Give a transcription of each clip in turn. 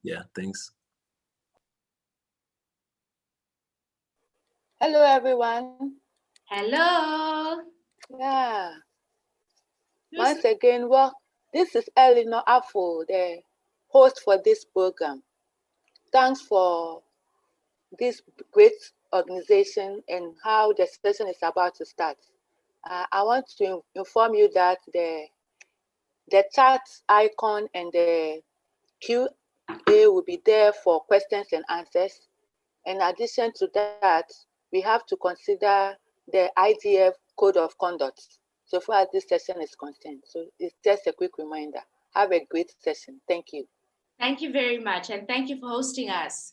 yeah, thanks. Hello, everyone. Hello. Yeah. Once again, well, this is Eleanor Afo, the host for this program. Thanks for this great organization and how the session is about to start. I want to inform you that the chat icon and the Q&A will be there for questions and answers. In addition to that, we have to consider the IGF code of conduct so far as this session is concerned. So it's just a quick reminder. Have a great session. Thank you. Thank you very much, and thank you for hosting us.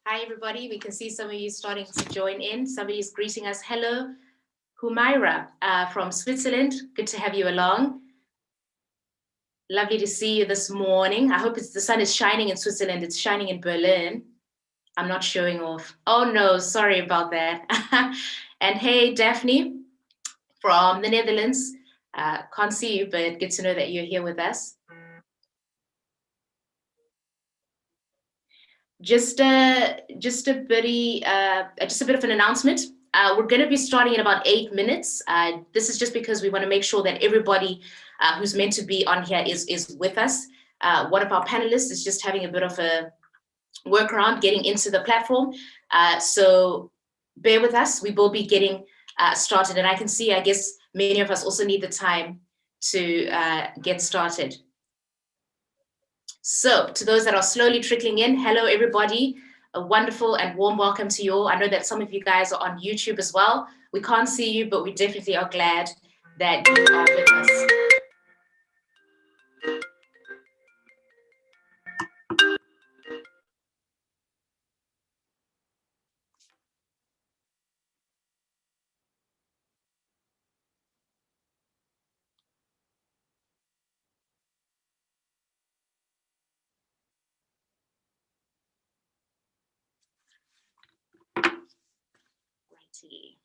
Hi, everybody. We can see some of you starting to join in. Somebody is greeting us. Hello, Humaira from Switzerland. Good to have you along. Lovely to see you this morning. I hope the sun is shining in Switzerland. It's shining in Berlin. I'm not showing off. Oh, no, sorry about that. And hey, Daphne from the Netherlands. Can't see you, but good to know that you're here with us. Just a bit of an announcement. We're going to be starting in about 8 minutes. This is just because we want to make sure that everybody who's meant to be on here is with us. One of our panelists is just having a bit of a workaround getting into the platform. So bear with us. We will be getting started. And I can see, I guess, many of us also need the time to get started. So to those that are slowly trickling in, hello, everybody. A wonderful and warm welcome to you all. I know that some of you guys are on YouTube as well. We can't see you, but we definitely are glad that you are with us. Righty.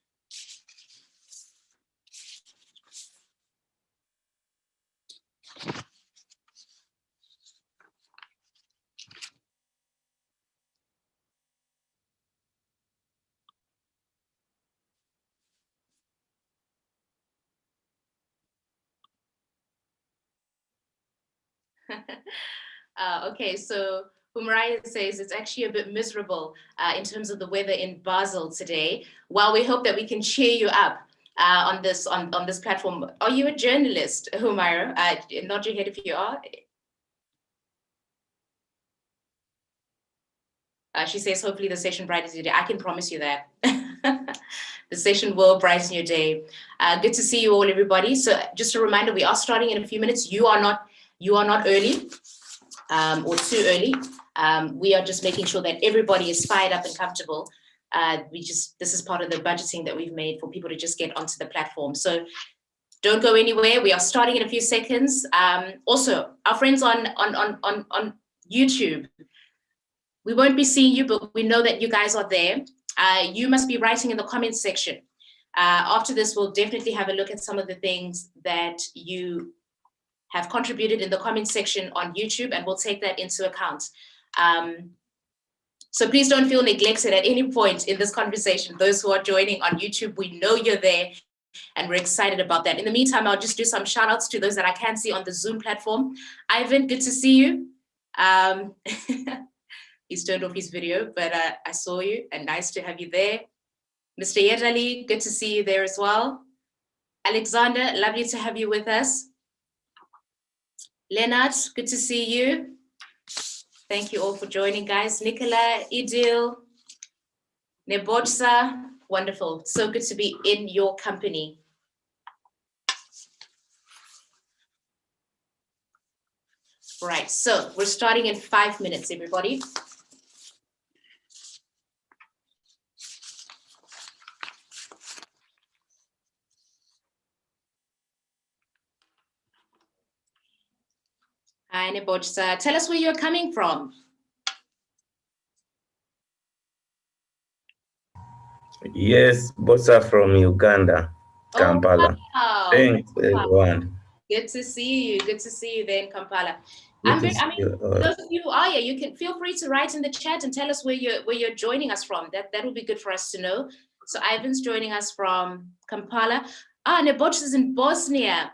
Okay, so Mariah says it's actually a bit miserable in terms of the weather in Basel today. While we hope that we can cheer you up on this platform. Are you a journalist, Humaira? Nod your head if you are. She says, hopefully the session brightens your day. I can promise you that. The session will brighten your day. Good to see you all, everybody. So just a reminder, we are starting in a few minutes. You are not early or too early. We are just making sure that everybody is fired up and comfortable. This is part of the budgeting that we've made for people to just get onto the platform. So don't go anywhere. We are starting in a few seconds. Also, our friends on YouTube, we won't be seeing you, but we know that you guys are there. You must be writing in the comments section. After this, we'll definitely have a look at some of the things that you have contributed in the comments section on YouTube, and we'll take that into account. So please don't feel neglected at any point in this conversation. Those who are joining on YouTube, we know you're there, and we're excited about that. In the meantime, I'll just do some shout outs to those that I can see on the Zoom platform. Ivan, good to see you. He's turned off his video, but I saw you and nice to have you there. Mr. Yedali, good to see you there as well. Alexander, lovely to have you with us. Leonard, good to see you. Thank you all for joining, guys. Nicola, Idil, Nebojsa, wonderful. So good to be in your company. Right, so we're starting in 5 minutes, everybody. Hi, Nebojsa. Tell us where you're coming from. Yes, Bosa from Uganda, Kampala. Oh, wow. Thanks, everyone. Good to see you. Good to see you there in Kampala. Good to I see mean, you all. those of you who are here, you can feel free to write in the chat and tell us where you're joining us from. That would be good for us to know. So Ivan's joining us from Kampala. Nebojsa is in Bosnia.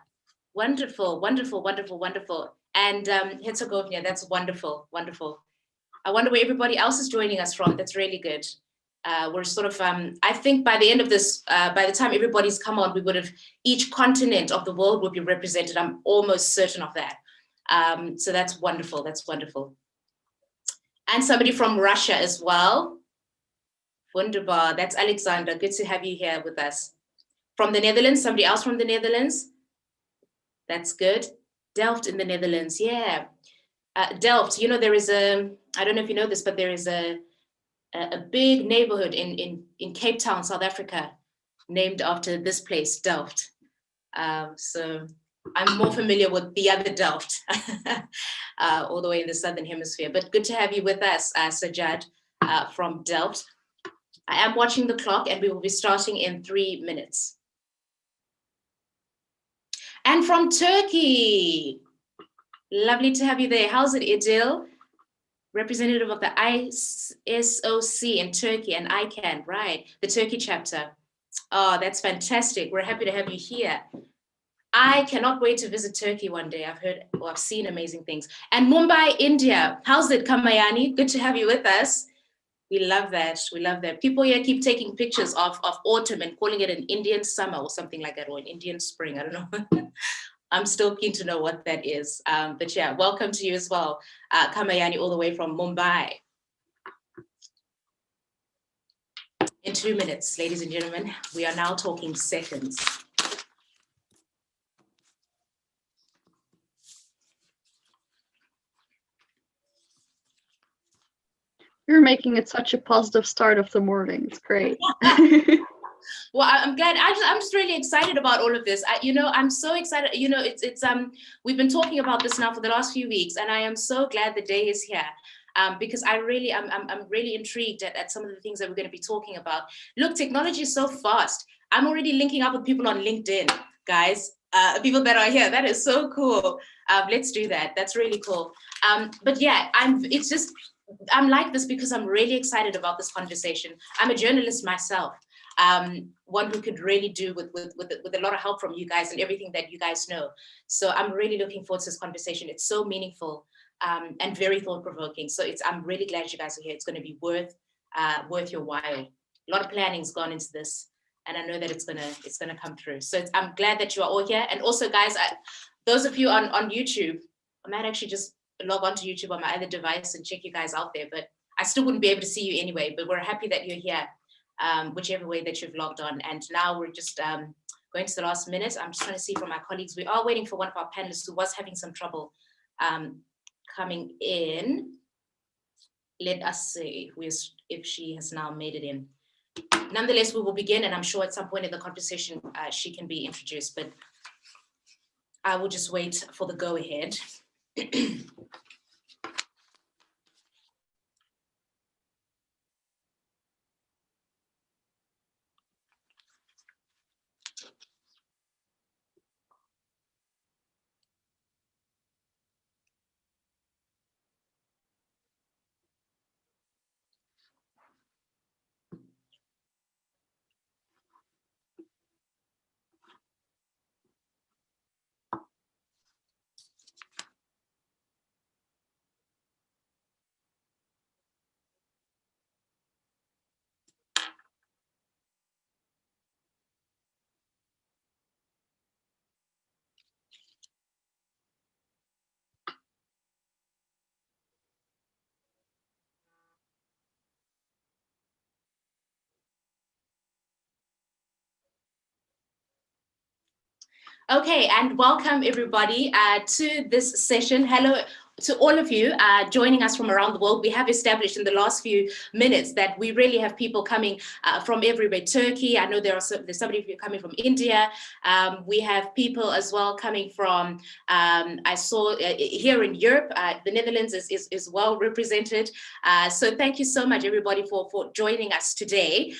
Wonderful, wonderful, wonderful, wonderful. And Herzegovina, that's wonderful, wonderful. I wonder where everybody else is joining us from. That's really good. We're sort of, I think by the end of this, by the time everybody's come on, we would have, each continent of the world would be represented. I'm almost certain of that. So that's wonderful, that's wonderful. And somebody from Russia as well. Wunderbar, that's Alexander, good to have you here with us. From the Netherlands, somebody else from the Netherlands. That's good. Delft in the Netherlands, yeah. Delft, you know, there is I don't know if you know this, but there is a big neighborhood in Cape Town, South Africa, named after this place, Delft. So I'm more familiar with the other Delft, all the way in the Southern Hemisphere. But good to have you with us, Sajad from Delft. I am watching the clock and we will be starting in 3 minutes. And from Turkey, lovely to have you there. How's it, Idil? Representative of the ISOC in Turkey and ICANN, right? The Turkey chapter. Oh, that's fantastic. We're happy to have you here. I cannot wait to visit Turkey one day. I've seen amazing things. And Mumbai, India. How's it, Kamayani? Good to have you with us. We love that. We love that. People here keep taking pictures of autumn and calling it an Indian summer or something like that, or an Indian spring. I don't know. I'm still keen to know what that is. But yeah, welcome to you as well, Kamayani, all the way from Mumbai. In 2 minutes, ladies and gentlemen, we are now talking seconds. You're making it such a positive start of the morning. It's great. Well, I'm glad. I'm just really excited about all of this. I'm so excited. You know, we've been talking about this now for the last few weeks, and I am so glad the day is here. Because I'm really intrigued at some of the things that we're going to be talking about. Look, technology is so fast. I'm already linking up with people on LinkedIn, guys. People that are here. That is so cool. Let's do that. That's really cool. But yeah, I'm like this because I'm really excited about this conversation. I'm a journalist myself, one who could really do with a lot of help from you guys and everything that you guys know. So I'm really looking forward to this conversation. It's so meaningful and very thought-provoking. So I'm really glad you guys are here. It's going to be worth your while. A lot of planning's gone into this, and I know that it's gonna come through. So I'm glad that you are all here. And also, guys, those of you on YouTube, I might actually just log on to YouTube on my other device and check you guys out there, but I still wouldn't be able to see you anyway, but we're happy that you're here. whichever way that you've logged on. And now we're just going to the last minute. I'm just trying to see from my colleagues. We are waiting for one of our panelists who was having some trouble coming in. Let us see if she has now made it in. Nonetheless, we will begin, and I'm sure at some point in the conversation she can be introduced, but I will just wait for the go ahead. Okay, and welcome everybody to this session. Hello to all of you joining us from around the world. We have established in the last few minutes that we really have people coming from everywhere. Turkey, I know there's somebody of you coming from India. We have people as well coming from, I saw here in Europe, the Netherlands is well represented. So thank you so much everybody for joining us today.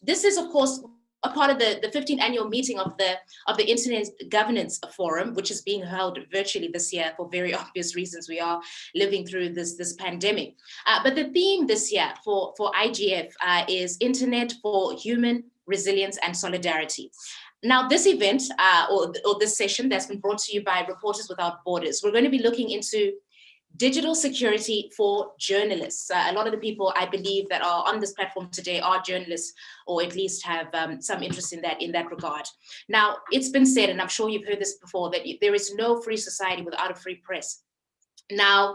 This is of course a part of the 15th annual meeting of the Internet Governance Forum, which is being held virtually this year for very obvious reasons. We are living through this pandemic. But the theme this year for IGF is Internet for Human Resilience and Solidarity. Now, this event or this session that's been brought to you by Reporters Without Borders, we're going to be looking into digital security for journalists. A lot of the people I believe that are on this platform today are journalists, or at least have some interest in that regard. Now, it's been said, and I'm sure you've heard this before, that there is no free society without a free press. Now,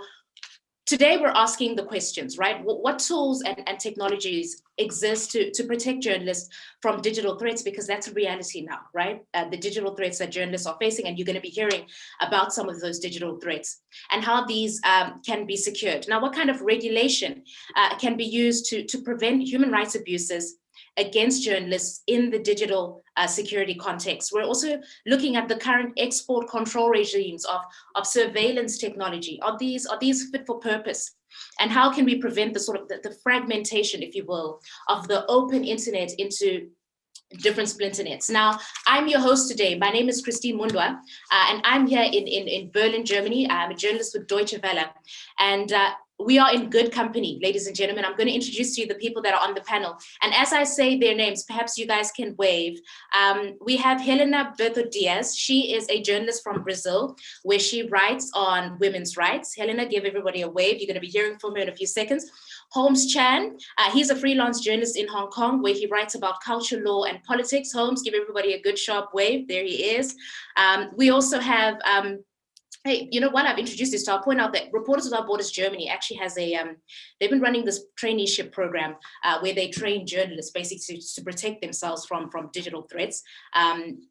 today we're asking the questions, right? What tools and technologies exist to protect journalists from digital threats? Because that's a reality now, right? The digital threats that journalists are facing, and you're going to be hearing about some of those digital threats and how these can be secured. Now, what kind of regulation can be used to prevent human rights abuses against journalists in the digital security context? We're also looking at the current export control regimes of surveillance technology. Are these fit for purpose? And how can we prevent the sort of the fragmentation, if you will, of the open internet into different splinter-nets? Now, I'm your host today. My name is Christine Mundwa, and I'm here in Berlin, Germany. I'm a journalist with Deutsche Welle. And we are in good company, ladies and gentlemen. I'm going to introduce to you the people that are on the panel. And as I say their names, perhaps you guys can wave. We have Helena Berto Diaz. She is a journalist from Brazil, where she writes on women's rights. Helena, give everybody a wave. You're going to be hearing from her in a few seconds. Holmes Chan, he's a freelance journalist in Hong Kong, where he writes about culture, law, and politics. Holmes, give everybody a good sharp wave. There he is. We also have hey, you know what? I've introduced this, so I'll point out that Reporters Without Borders Germany actually has they've been running this traineeship program where they train journalists basically to protect themselves from digital threats.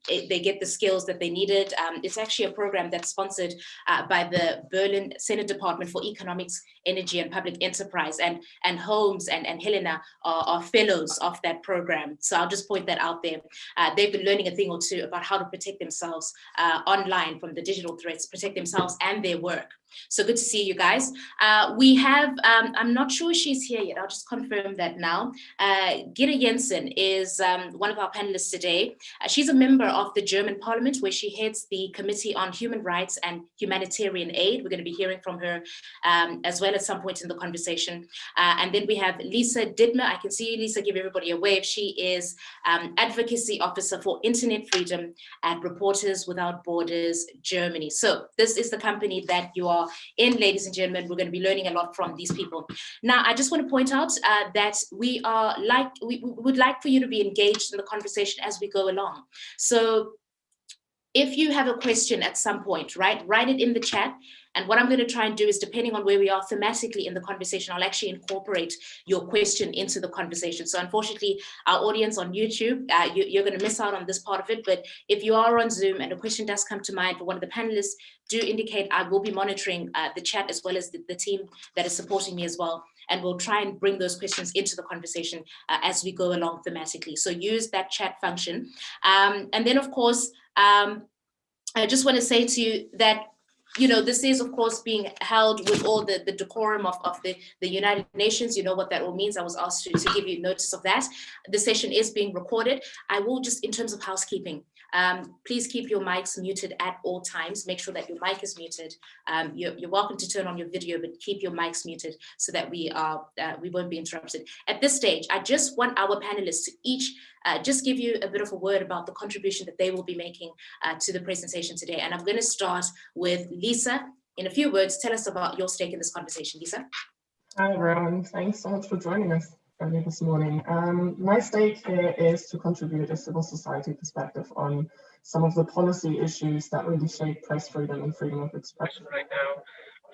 They get the skills that they needed. It's actually a program that's sponsored by the Berlin Senate Department for Economics, Energy, and Public Enterprise. And Holmes and Helena are fellows of that program. So I'll just point that out there. They've been learning a thing or two about how to protect themselves online from the digital threats, protect themselves and their work. So good to see you guys. We have, I'm not sure she's here yet. I'll just confirm that now. Gitte Jensen is one of our panelists today. She's a member of the German Parliament, where she heads the Committee on Human Rights and Humanitarian Aid. We're going to be hearing from her as well at some point in the conversation. And then we have Lisa Dittmer. I can see you, Lisa, give everybody a wave. She is Advocacy Officer for Internet Freedom at Reporters Without Borders Germany. So this is the company that you are in, ladies and gentlemen. We're going to be learning a lot from these people. Now, I just want to point out that we would like for you to be engaged in the conversation as we go along. So if you have a question at some point, right, write it in the chat. And what I'm going to try and do is, depending on where we are thematically in the conversation, I'll actually incorporate your question into the conversation. So unfortunately, our audience on YouTube, you're going to miss out on this part of it. But if you are on Zoom and a question does come to mind for one of the panelists, do indicate. I will be monitoring the chat as well as the team that is supporting me as well. And we'll try and bring those questions into the conversation as we go along thematically. So use that chat function. And then, of course, I just want to say to you that, you know, this is, of course, being held with all the decorum of the United Nations. You know what that all means. I was asked to give you notice of that. The session is being recorded. I will just, in terms of housekeeping, please keep your mics muted at all times. Make sure that your mic is muted. You're welcome to turn on your video, but keep your mics muted so that we won't be interrupted. At this stage, I just want our panelists to each just give you a bit of a word about the contribution that they will be making to the presentation today. And I'm going to start with Lisa. In a few words, tell us about your stake in this conversation, Lisa. Hi everyone, thanks so much for joining us early this morning. My stake here is to contribute a civil society perspective on some of the policy issues that really shape press freedom and freedom of expression right now.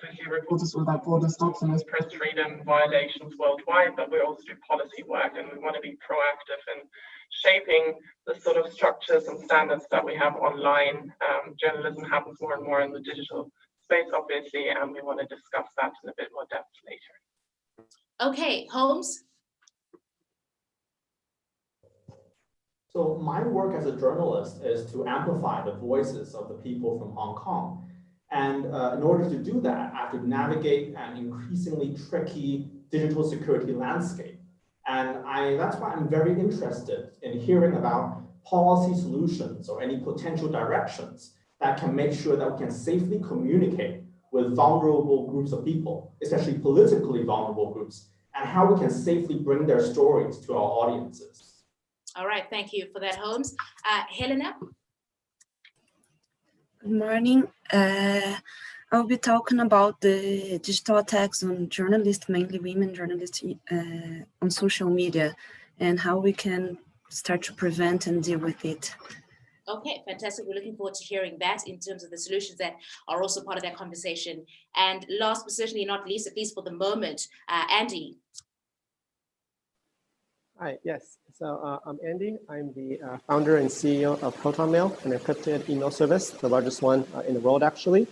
Obviously, Reporters Without Borders documents press freedom violations worldwide, but we also do policy work, and we want to be proactive in shaping the sort of structures and standards that we have online. Journalism happens more and more in the digital space, obviously, and we want to discuss that in a bit more depth later. Okay, Holmes. So my work as a journalist is to amplify the voices of the people from Hong Kong. And in order to do that, I have to navigate an increasingly tricky digital security landscape. And that's why I'm very interested in hearing about policy solutions or any potential directions that can make sure that we can safely communicate with vulnerable groups of people, especially politically vulnerable groups, and how we can safely bring their stories to our audiences. All right, thank you for that, Holmes. Helena? Good morning. I'll be talking about the digital attacks on journalists, mainly women journalists, on social media, and how we can start to prevent and deal with it. Okay, fantastic. We're looking forward to hearing that in terms of the solutions that are also part of that conversation. And last but certainly not least, at least for the moment, Andy. Hi, yes. So I'm Andy. I'm the founder and CEO of ProtonMail, an encrypted email service, the largest one in the world, actually.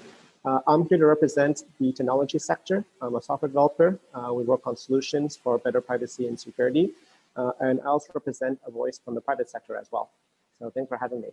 I'm here to represent the technology sector. I'm a software developer. We work on solutions for better privacy and security. And I also represent a voice from the private sector as well. So thanks for having me.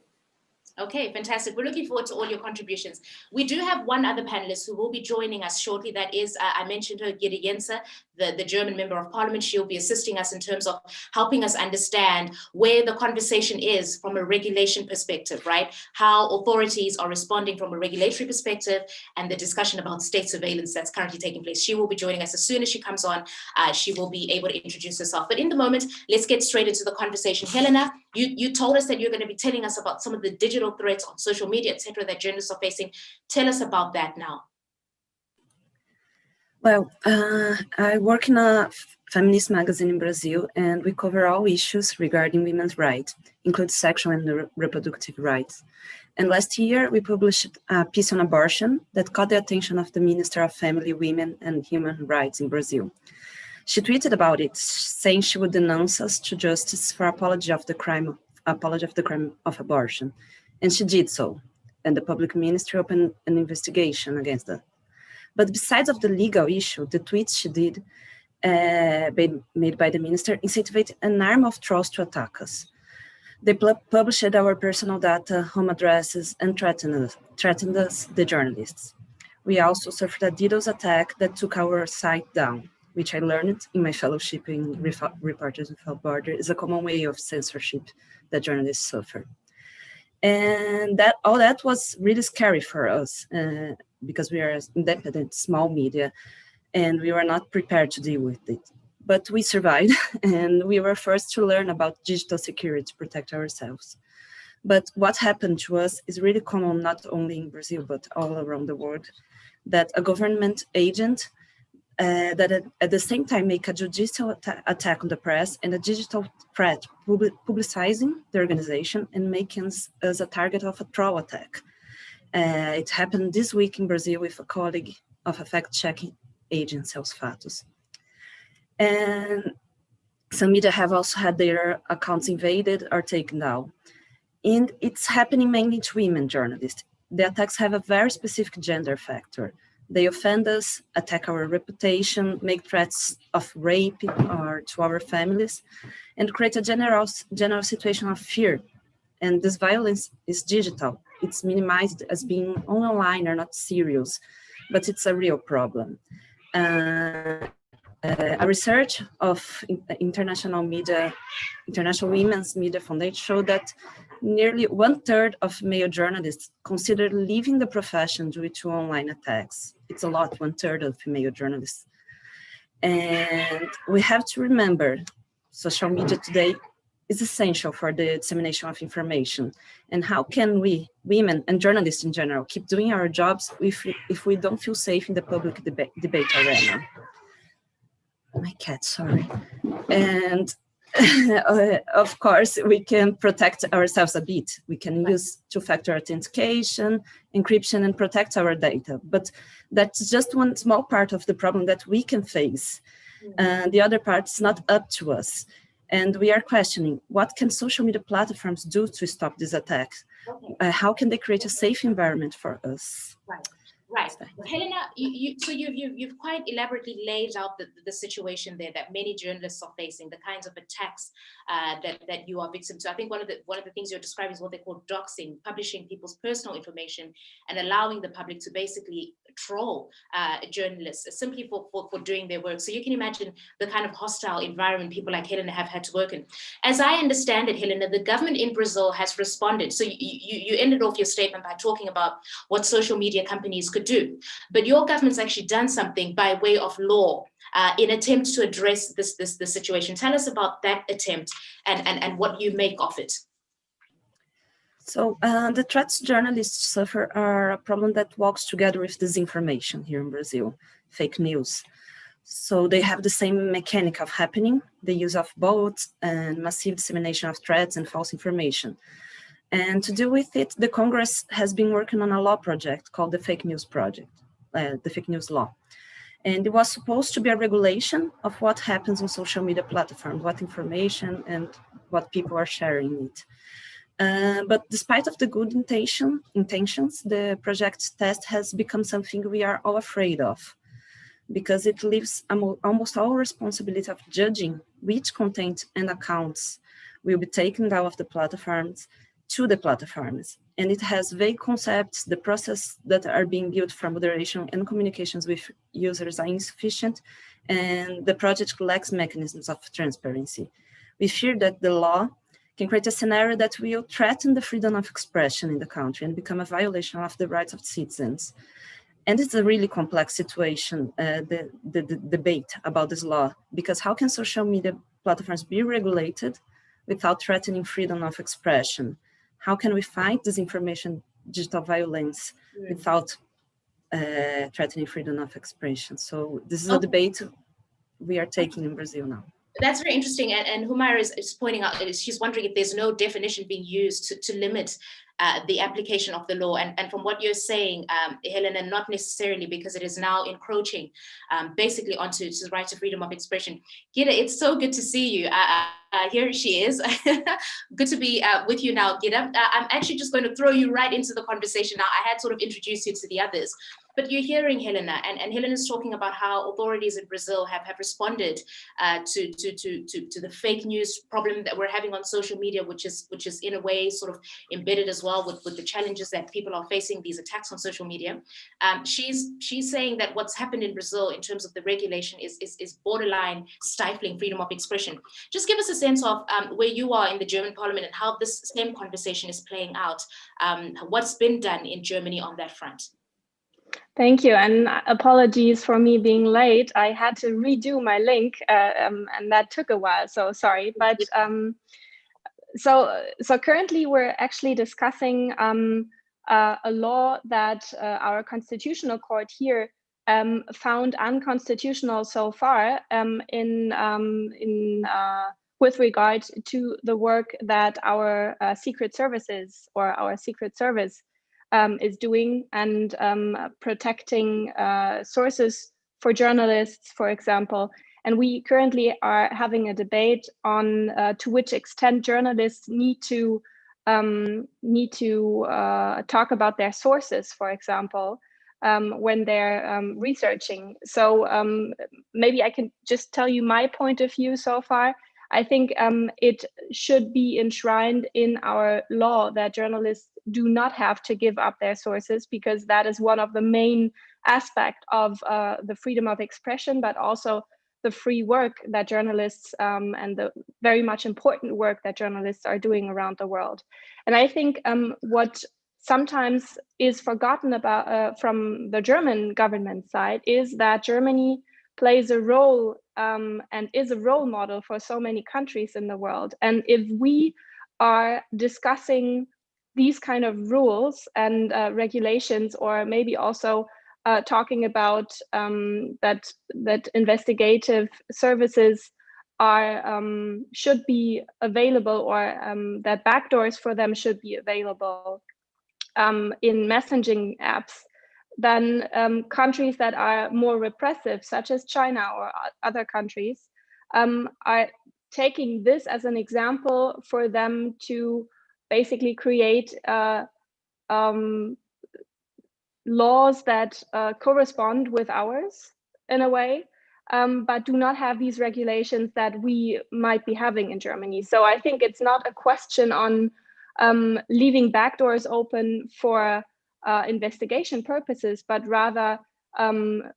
Okay, fantastic. We're looking forward to all your contributions. We do have one other panelist who will be joining us shortly. That is, I mentioned her, Gide Jense, the German member of parliament. She'll be assisting us in terms of helping us understand where the conversation is from a regulation perspective, right? How authorities are responding from a regulatory perspective and the discussion about state surveillance that's currently taking place. She will be joining us as soon as she comes on. She will be able to introduce herself. But in the moment, let's get straight into the conversation. Helena, you told us that you're going to be telling us about some of the digital threats on social media, etc., that journalists are facing. Tell us about that now. Well, I work in a feminist magazine in Brazil, and we cover all issues regarding women's rights, including sexual and reproductive rights. And last year, we published a piece on abortion that caught the attention of the Minister of Family, Women and Human Rights in Brazil. She tweeted about it, saying she would denounce us to justice for apology of the crime of abortion. And she did so, and the public ministry opened an investigation against that. But besides of the legal issue, the tweets she did, made by the minister, incentivate an arm of trolls to attack us. They published our personal data, home addresses, and threatened us, the journalists. We also suffered a DDoS attack that took our site down, which I learned in my fellowship in Reporters Without Borders is a common way of censorship that journalists suffer. And all that was really scary for us because we are an independent, small media, and we were not prepared to deal with it. But we survived, and we were forced to learn about digital security to protect ourselves. But what happened to us is really common, not only in Brazil, but all around the world, that a government agent that at the same time make a judicial attack on the press and a digital threat, publicizing the organization and making us a target of a troll attack. It happened this week in Brazil with a colleague of a fact-checking agency, Aos Fatos. And some media have also had their accounts invaded or taken down. And it's happening mainly to women journalists. The attacks have a very specific gender factor. They offend us, attack our reputation, make threats of rape or to our families, and create a general situation of fear. And this violence is digital. It's minimized as being online or not serious, but it's a real problem. A research of international women's media foundation showed that nearly 1/3 of male journalists consider leaving the profession due to online attacks. It's a lot, 1/3 of female journalists. And we have to remember, social media today is essential for the dissemination of information. And how can we, women and journalists in general, keep doing our jobs if we don't feel safe in the public debate arena? My cat, sorry. And of course, we can protect ourselves a bit. We can use two-factor authentication, encryption, and protect our data. But that's just one small part of the problem that we can face. And the other part is not up to us. And we are questioning, what can social media platforms do to stop these attacks? How can they create a safe environment for us? Right. Helena, you've quite elaborately laid out the situation there that many journalists are facing, the kinds of attacks that you are victim to. I think one of the things you're describing is what they call doxing, publishing people's personal information and allowing the public to basically troll journalists simply for doing their work. So you can imagine the kind of hostile environment people like Helena have had to work in. As I understand it, Helena, the government in Brazil has responded. So you ended off your statement by talking about what social media companies could do, but your government's actually done something by way of law in attempt to address this situation. Tell us about that attempt and what you make of it. So the threats journalists suffer are a problem that walks together with disinformation here in Brazil, fake news. So they have the same mechanic of happening, the use of bots and massive dissemination of threats and false information. And to deal with it, the Congress has been working on a law project called the Fake News Project, the Fake News Law. And it was supposed to be a regulation of what happens on social media platforms, what information and what people are sharing it. But despite of the good intentions, the project test has become something we are all afraid of, because it leaves almost all responsibility of judging which content and accounts will be taken out of the platforms to the platforms. And it has vague concepts. The process that are being built for moderation and communications with users are insufficient, and the project lacks mechanisms of transparency. We fear that the law can create a scenario that will threaten the freedom of expression in the country and become a violation of the rights of citizens. And it's a really complex situation, the debate about this law, because how can social media platforms be regulated without threatening freedom of expression? How can we fight disinformation, digital violence without threatening freedom of expression? So this is a debate we are taking in Brazil now. That's very interesting. And Humaira is pointing out, she's wondering if there's no definition being used to limit the application of the law. And from what you're saying, Helena, not necessarily, because it is now encroaching basically onto the right to freedom of expression. Gita, it's so good to see you. Here she is. Good to be with you now, Gita. I'm actually just going to throw you right into the conversation now. I had sort of introduced you to the others, but you're hearing Helena, and Helena's talking about how authorities in Brazil have responded to the fake news problem that we're having on social media, which is in a way sort of embedded as well with the challenges that people are facing, these attacks on social media. She's saying that what's happened in Brazil in terms of the regulation is borderline stifling freedom of expression. Just give us a sense of where you are in the German parliament and how this same conversation is playing out. What's been done in Germany on that front? Thank you, and apologies for me being late. I had to redo my link, and that took a while, so sorry. But so currently we're actually discussing a law that our constitutional court here found unconstitutional so far with regard to the work that our secret services or our secret service is doing, and protecting sources for journalists, for example. And we currently are having a debate on to which extent journalists need to talk about their sources, for example, when they're researching. So maybe I can just tell you my point of view so far. I think it should be enshrined in our law that journalists do not have to give up their sources, because that is one of the main aspects of the freedom of expression, but also the free work that journalists and the very much important work that journalists are doing around the world. And I think what sometimes is forgotten about from the German government side is that Germany plays a role and is a role model for so many countries in the world. And if we are discussing these kind of rules and regulations, or maybe also talking about that investigative services are should be available, or that backdoors for them should be available in messaging apps, then countries that are more repressive, such as China or other countries, are taking this as an example for them to basically create laws that correspond with ours in a way, but do not have these regulations that we might be having in Germany. So I think it's not a question on leaving backdoors open for investigation purposes, but rather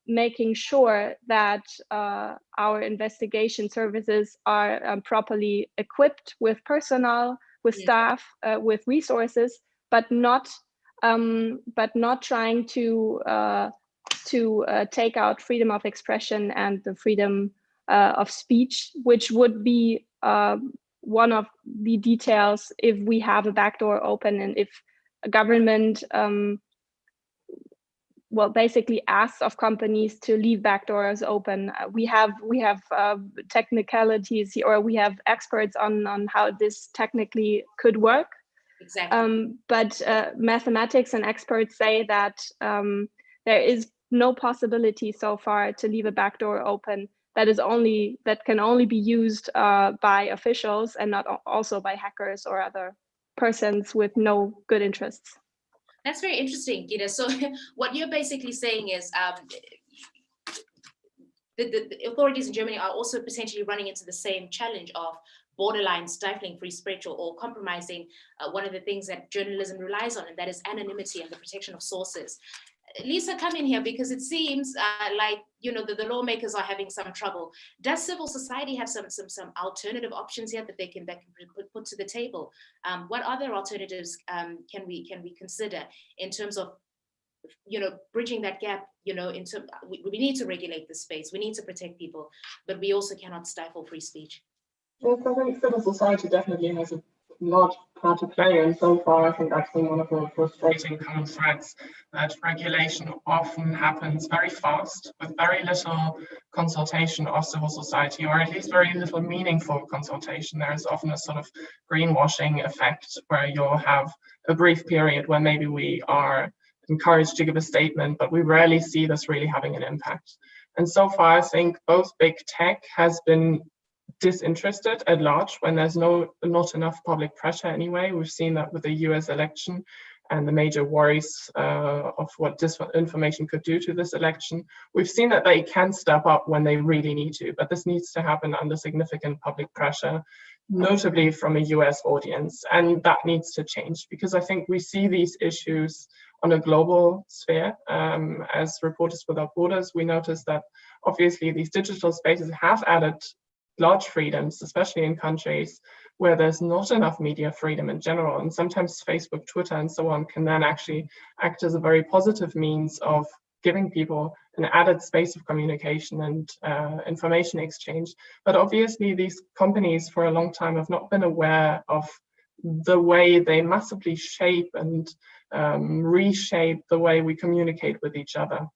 making sure that our investigation services are properly equipped with personnel, with staff, with resources, but not trying to take out freedom of expression and the freedom of speech, which would be one of the details if we have a backdoor open, and if a government well, basically asks of companies to leave backdoors open. We have technicalities, or we have experts on how this technically could work. Exactly. But mathematics and experts say that there is no possibility so far to leave a backdoor open that can only be used by officials, and not also by hackers or other persons with no good interests. That's very interesting, Gita. So what you're basically saying is the authorities in Germany are also potentially running into the same challenge of borderline stifling free speech, or compromising one of the things that journalism relies on, and that is anonymity and the protection of sources. Lisa, come in here, because it seems like, you know, the lawmakers are having some trouble. Does civil society have some alternative options here that they can put to the table? What other alternatives can we consider in terms of, you know, bridging that gap? You know, we need to regulate this space, we need to protect people, but we also cannot stifle free speech. Yes, I think civil society definitely has a large part to play, and so far I think that's been one of the frustrating common threads, that regulation often happens very fast with very little consultation of civil society, or at least very little meaningful consultation. There is often a sort of greenwashing effect where you'll have a brief period where maybe we are encouraged to give a statement, but we rarely see this really having an impact. And so far I think both big tech has been disinterested at large when there's not enough public pressure anyway. We've seen that with the US election and the major worries of what disinformation could do to this election. We've seen that they can step up when they really need to, but this needs to happen under significant public pressure, notably from a US audience, and that needs to change, because I think we see these issues on a global sphere. As Reporters Without Borders, we notice that obviously these digital spaces have added large freedoms, especially in countries where there's not enough media freedom in general. And sometimes Facebook, Twitter, and so on can then actually act as a very positive means of giving people an added space of communication and information exchange. But obviously these companies for a long time have not been aware of the way they massively shape and reshape the way we communicate with each other.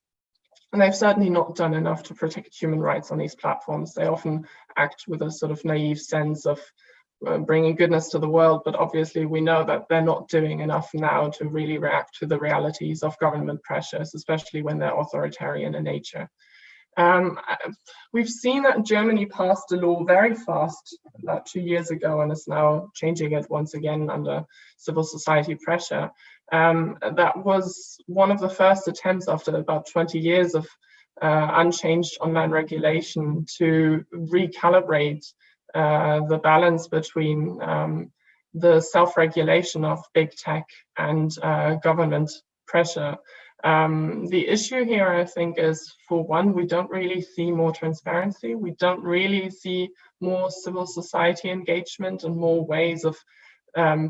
And they've certainly not done enough to protect human rights on these platforms. They often act with a sort of naive sense of bringing goodness to the world, but obviously we know that they're not doing enough now to really react to the realities of government pressures, especially when they're authoritarian in nature. We've seen that Germany passed a law very fast, about 2 years ago, and is now changing it once again under civil society pressure. That was one of the first attempts after about 20 years of unchanged online regulation to recalibrate the balance between the self-regulation of big tech and government pressure. The issue here, I think, is, for one, we don't really see more transparency. We don't really see more civil society engagement and more ways of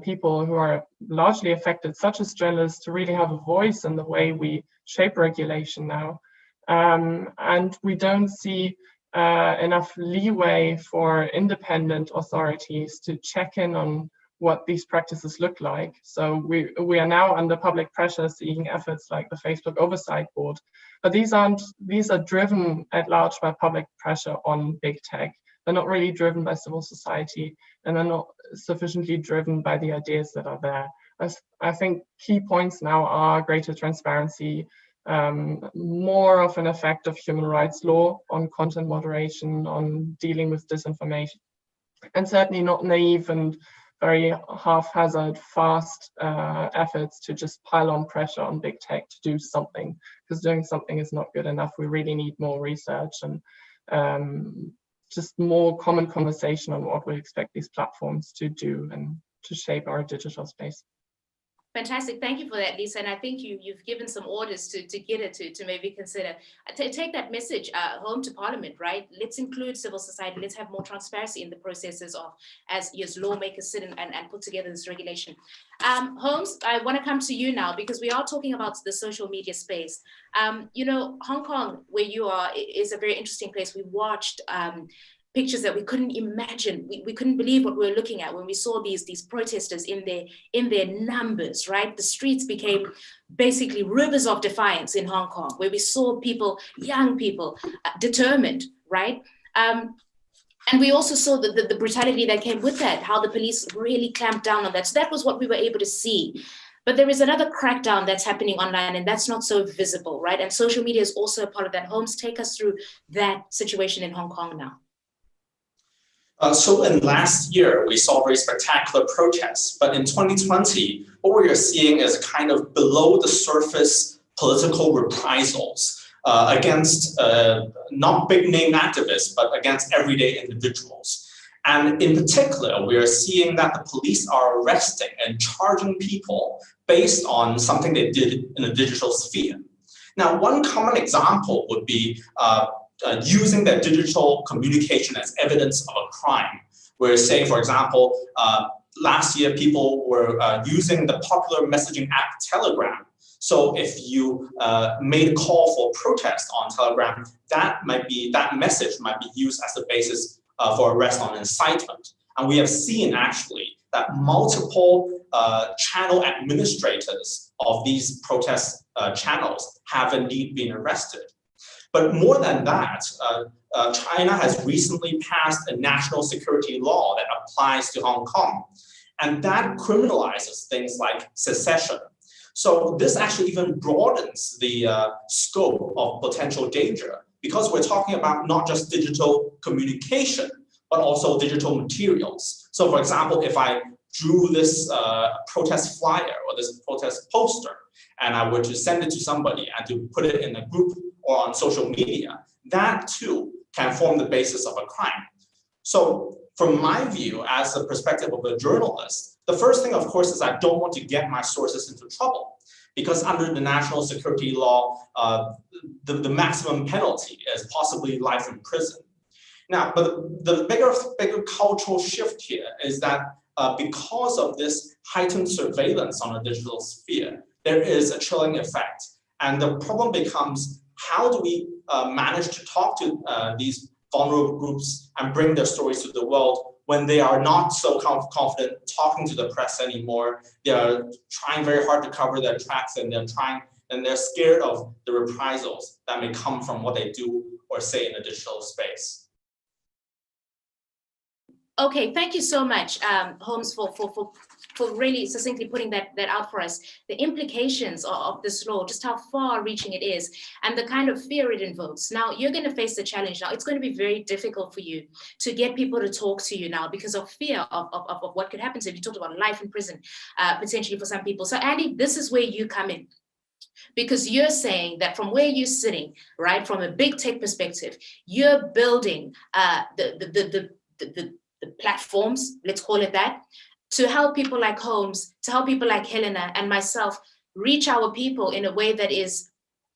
people who are largely affected, such as journalists, to really have a voice in the way we shape regulation now. And we don't see enough leeway for independent authorities to check in on what these practices look like. So we are now under public pressure, seeing efforts like the Facebook Oversight Board, but these are driven at large by public pressure on big tech. They're not really driven by civil society, and they're not sufficiently driven by the ideas that are there. I think key points now are greater transparency, more of an effect of human rights law on content moderation, on dealing with disinformation, and certainly not naive and very haphazard, fast efforts to just pile on pressure on big tech to do something, because doing something is not good enough. We really need more research and just more common conversation on what we expect these platforms to do and to shape our digital space. Fantastic. Thank you for that, Lisa. And I think you've given some orders to get it to maybe consider. Take that message home to Parliament, right? Let's include civil society. Let's have more transparency in the processes of as lawmakers sit and put together this regulation. Holmes, I want to come to you now, because we are talking about the social media space. You know, Hong Kong, where you are, is a very interesting place. We watched pictures that we couldn't imagine. We couldn't believe what we were looking at when we saw these protesters in their numbers, right? The streets became basically rivers of defiance in Hong Kong, where we saw people, young people, determined, right? And we also saw the brutality that came with that, how the police really clamped down on that. So that was what we were able to see. But there is another crackdown that's happening online, and that's not so visible, right? And social media is also a part of that. Holmes, take us through that situation in Hong Kong now. So in last year, we saw very spectacular protests, but in 2020, what we are seeing is kind of below the surface political reprisals against not big name activists, but against everyday individuals. And in particular, we are seeing that the police are arresting and charging people based on something they did in the digital sphere. Now, one common example would be using that digital communication as evidence of a crime. Where, say, for example, last year people were using the popular messaging app Telegram. So if you made a call for protest on Telegram, that message might be used as the basis for arrest on incitement. And we have seen actually that multiple channel administrators of these protest channels have indeed been arrested. But more than that, China has recently passed a national security law that applies to Hong Kong, and that criminalizes things like secession. So this actually even broadens the scope of potential danger, because we're talking about not just digital communication, but also digital materials. So for example, if I drew this protest flyer or this protest poster, and I were to send it to somebody and to put it in a group or on social media, that too can form the basis of a crime. So from my view, as a perspective of a journalist, the first thing, of course, is I don't want to get my sources into trouble, because under the national security law, the maximum penalty is possibly life in prison. Now, but the bigger cultural shift here is that because of this heightened surveillance on a digital sphere, there is a chilling effect. And the problem becomes, how do we manage to talk to these vulnerable groups and bring their stories to the world when they are not so confident talking to the press anymore? They are trying very hard to cover their tracks, and they're scared of the reprisals that may come from what they do or say in the digital space. Okay, thank you so much, Holmes, for really succinctly putting that out for us. The implications of this law, just how far-reaching it is, and the kind of fear it invokes. Now, you're going to face the challenge now. It's going to be very difficult for you to get people to talk to you now because of fear of what could happen to you. You talked about life in prison, potentially for some people. So, Andy, this is where you come in. Because you're saying that from where you're sitting, right, from a big tech perspective, you're building the platforms, let's call it that, to help people like Holmes, to help people like Helena and myself reach our people in a way that is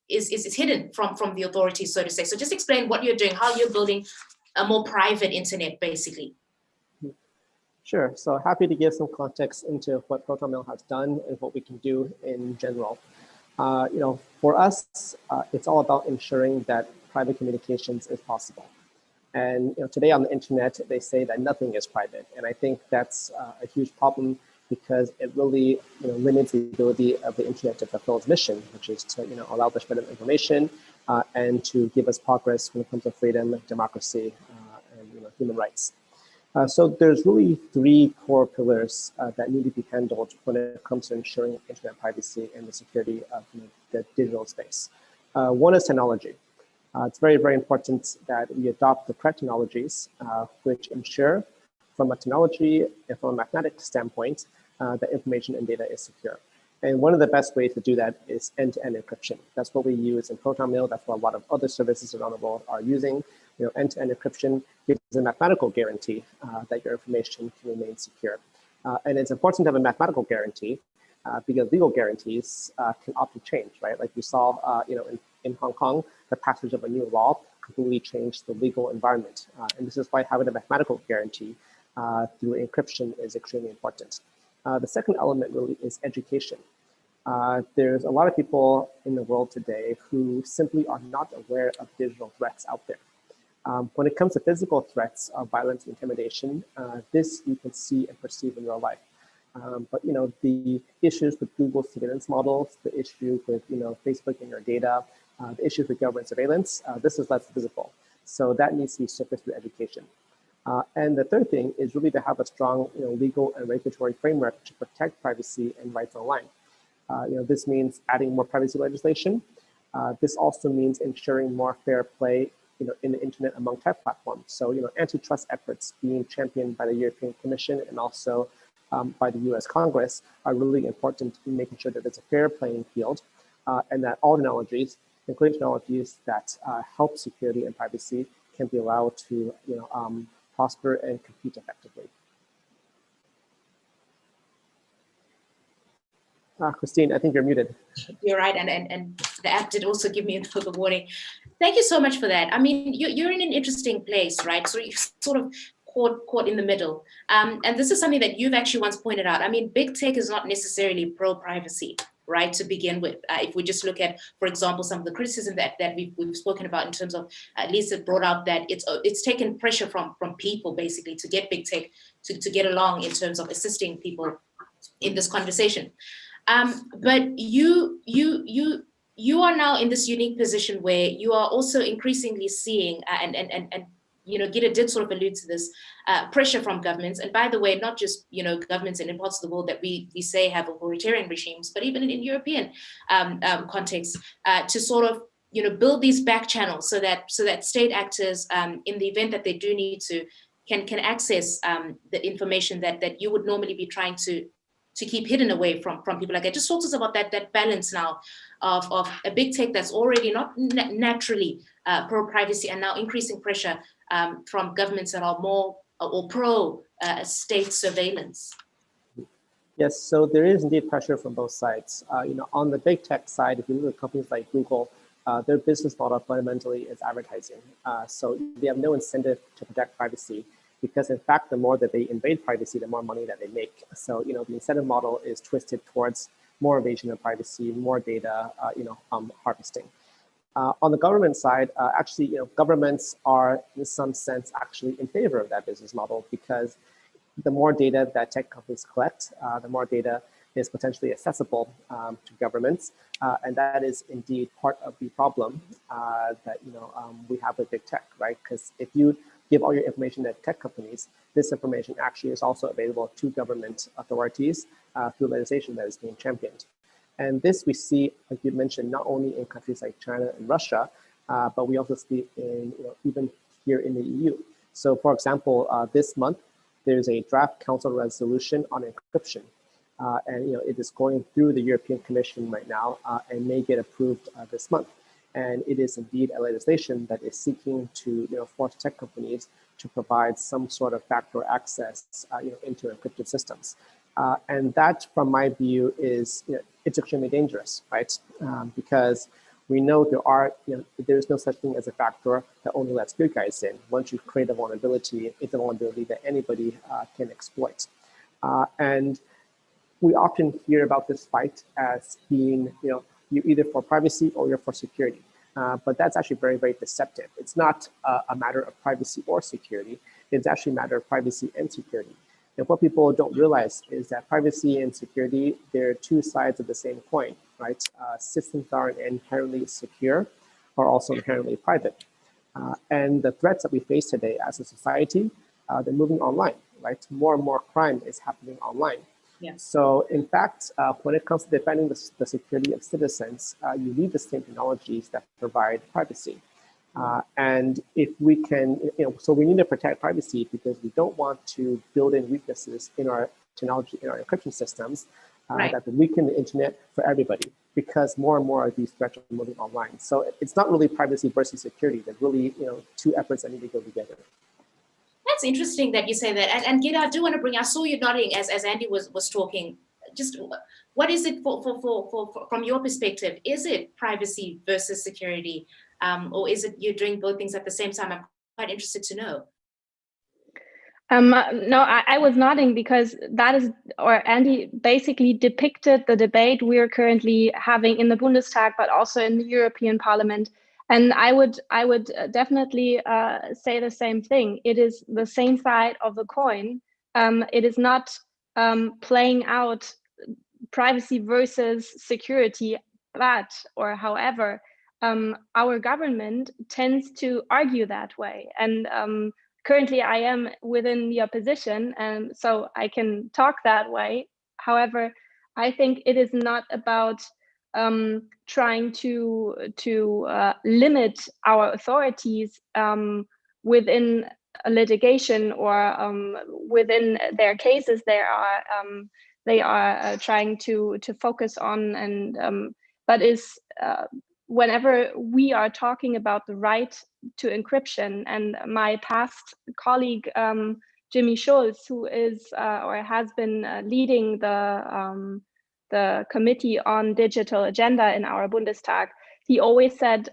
hidden from the authorities, so to say. So just explain what you're doing, how you're building a more private internet, basically. Sure. So happy to give some context into what ProtonMail has done and what we can do in general. For us, it's all about ensuring that private communications is possible. And today on the internet, they say that nothing is private, and I think that's a huge problem because it really limits the ability of the internet to fulfill its mission, which is to allow the spread of information and to give us progress when it comes to freedom, democracy, and human rights. So there's really three core pillars that need to be handled when it comes to ensuring internet privacy and the security of the digital space. One is technology. It's very, very important that we adopt the correct technologies which ensure from a technology and from a mathematics standpoint that information and data is secure. And one of the best ways to do that is end-to-end encryption. That's what we use in ProtonMail. That's what a lot of other services around the world are using. End-to-end encryption gives a mathematical guarantee that your information can remain secure. And it's important to have a mathematical guarantee because legal guarantees can often change, right? Like you saw, in Hong Kong, the passage of a new law completely changed the legal environment. And this is why having a mathematical guarantee through encryption is extremely important. The second element really is education. There's a lot of people in the world today who simply are not aware of digital threats out there. When it comes to physical threats of violence and intimidation, this you can see and perceive in real life. But the issues with Google surveillance models, the issue with Facebook and your data, the issues with government surveillance, this is less visible. So that needs to be surfaced through education. And the third thing is really to have a strong legal and regulatory framework to protect privacy and rights online. This means adding more privacy legislation. This also means ensuring more fair play in the internet among tech platforms. So antitrust efforts being championed by the European Commission and also by the US Congress are really important in making sure that there's a fair playing field and that all technologies, including technologies that help security and privacy, can be allowed to prosper and compete effectively. Christine, I think you're muted. You're right, and the app did also give me another warning. Thank you so much for that. I mean, you're in an interesting place, right? So you're sort of caught in the middle. And this is something that you've actually once pointed out. I mean, big tech is not necessarily pro-privacy, right, to begin with. If we just look at, for example, some of the criticism that we've spoken about in terms of, at least it brought out that it's taken pressure from people, basically, to get big tech to get along in terms of assisting people in this conversation. But you are now in this unique position where you are also increasingly seeing, and Gita did sort of allude to this, pressure from governments. And by the way, not just governments in parts of the world that we say have authoritarian regimes, but even in European contexts, to sort of build these back channels so that state actors, in the event that they do need to, can access the information that you would normally be trying to keep hidden away from people like that. Just talk to us about that balance now of a big tech that's already not naturally pro-privacy and now increasing pressure from governments that are more or pro-state surveillance. Yes, so there is indeed pressure from both sides. On the big tech side, if you look at companies like Google, their business model fundamentally is advertising. So they have no incentive to protect privacy, because in fact, the more that they invade privacy, the more money that they make. So the incentive model is twisted towards more invasion of privacy, more data, harvesting. On the government side, actually, governments are in some sense actually in favor of that business model, because the more data that tech companies collect, the more data is potentially accessible to governments, and that is indeed part of the problem that we have with big tech, right? Because if you give all your information to tech companies, this information actually is also available to government authorities through legislation that is being championed. And this we see, like you mentioned, not only in countries like China and Russia, but we also see in even here in the EU. So for example, this month, there's a draft council resolution on encryption. And it is going through the European Commission right now and may get approved this month. And it is indeed a legislation that is seeking to force tech companies to provide some sort of backdoor access into encrypted systems. And that, from my view, is it's extremely dangerous, right? Because we know there's no such thing as a backdoor that only lets good guys in. Once you create a vulnerability, it's a vulnerability that anybody can exploit. And we often hear about this fight as being, you're either for privacy or you're for security. But that's actually very, very deceptive. It's not a matter of privacy or security. It's actually a matter of privacy and security. And what people don't realize is that privacy and security, they're two sides of the same coin, right? Systems that are inherently secure are also inherently private. And the threats that we face today as a society, they're moving online, right? More and more crime is happening online. Yeah. So in fact, when it comes to defending the security of citizens, you need the same technologies that provide privacy. And if we can, so we need to protect privacy because we don't want to build in weaknesses in our technology, in our encryption systems, that would weaken the internet for everybody because more and more of these threats are moving online. So it's not really privacy versus security. There's really, two efforts that need to go together. That's interesting that you say that. And Gita, I do want to bring, I saw you nodding as Andy was talking. Just what is it for from your perspective? Is it privacy versus security? Or is it you're doing both things at the same time? I'm quite interested to know. No, I was nodding because that is, or Andy basically depicted the debate we're currently having in the Bundestag, but also in the European Parliament. And I would definitely say the same thing. It is the same side of the coin. It is not playing out privacy versus security, but, or however, our government tends to argue that way. And currently I am within the opposition, and so I can talk that way. However, I think it is not about trying to limit our authorities within a litigation or within their cases. They are trying to focus on, and but is whenever we are talking about the right to encryption, and my past colleague Jimmy Schulz, who is or has been leading the Committee on Digital Agenda in our Bundestag, he always said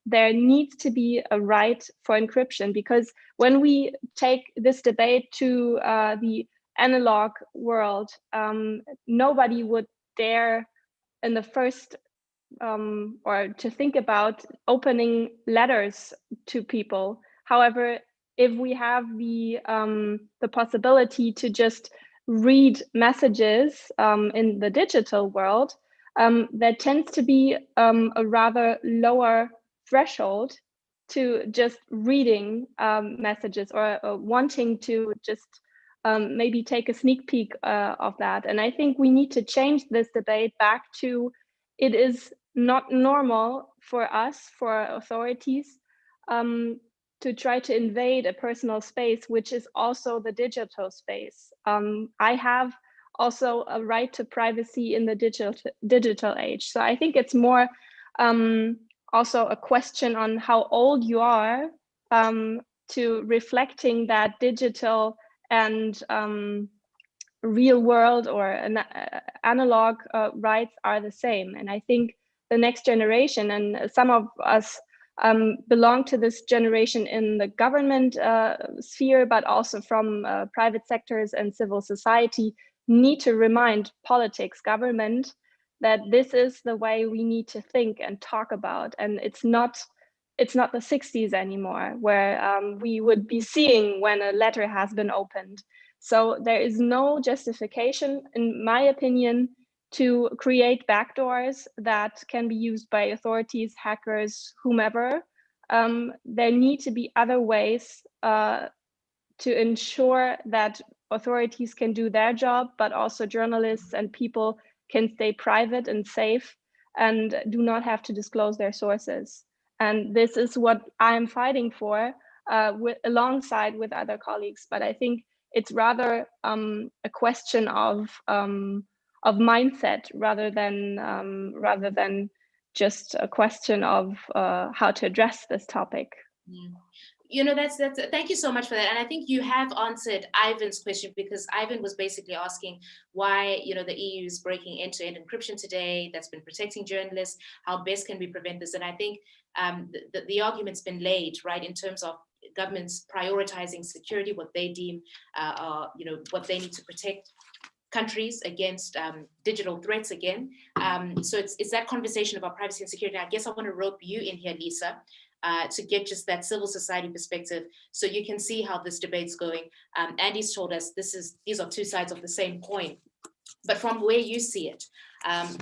there needs to be a right for encryption, because when we take this debate to the analog world, nobody would dare in the first or to think about opening letters to people. However, if we have the possibility to just read messages in the digital world, there tends to be a rather lower threshold to just reading messages or wanting to just maybe take a sneak peek of that. And I think we need to change this debate back to, it is not normal for us, for authorities, to try to invade a personal space, which is also the digital space. I have also a right to privacy in the digital age. So I think it's more also a question on how old you are to reflecting that digital and real world or analog rights are the same. And I think the next generation, and some of us belong to this generation in the government sphere, but also from private sectors and civil society, need to remind politics, government, that this is the way we need to think and talk about. And it's not the 60s anymore, where we would be seeing when a letter has been opened. So there is no justification, in my opinion, to create backdoors that can be used by authorities, hackers, whomever, there need to be other ways to ensure that authorities can do their job, but also journalists and people can stay private and safe and do not have to disclose their sources. And this is what I'm fighting for alongside with other colleagues. But I think it's rather a question of mindset rather than just a question of how to address this topic. Mm. You know, that's thank you so much for that. And I think you have answered Ivan's question, because Ivan was basically asking why, you know, the EU is breaking end-to-end encryption today, that's been protecting journalists, how best can we prevent this? And I think the argument's been laid, right, in terms of governments prioritizing security, what they deem are, you know, what they need to protect countries against digital threats again. So it's that conversation about privacy and security. I guess I want to rope you in here, Lisa, to get just that civil society perspective, so you can see how this debate's going. Andy's told us these are two sides of the same coin, but from where you see it,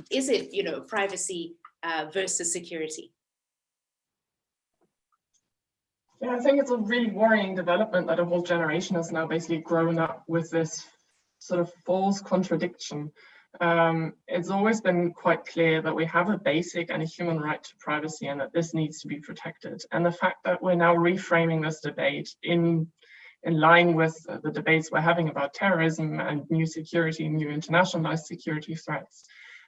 is it, you know, privacy versus security? Yeah, I think it's a really worrying development that a whole generation has now basically grown up with this sort of false contradiction. It's always been quite clear that we have a basic and a human right to privacy, and that this needs to be protected. And the fact that we're now reframing this debate in line with the debates we're having about terrorism and new security, new internationalized security threats,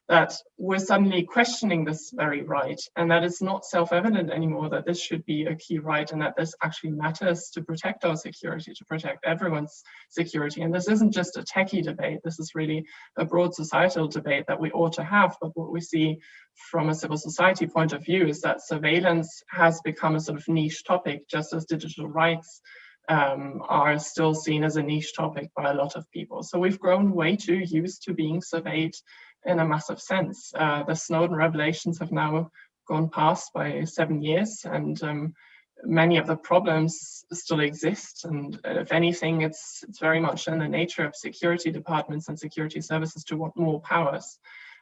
that we're suddenly questioning this very right, and that it's not self-evident anymore that this should be a key right, and that this actually matters to protect our security, to protect everyone's security. And this isn't just a techie debate, this is really a broad societal debate that we ought to have. But what we see from a civil society point of view is that surveillance has become a sort of niche topic, just as digital rights are still seen as a niche topic by a lot of people. So we've grown way too used to being surveyed in a massive sense. The Snowden revelations have now gone past by 7 years, and many of the problems still exist. And if anything, it's very much in the nature of security departments and security services to want more powers.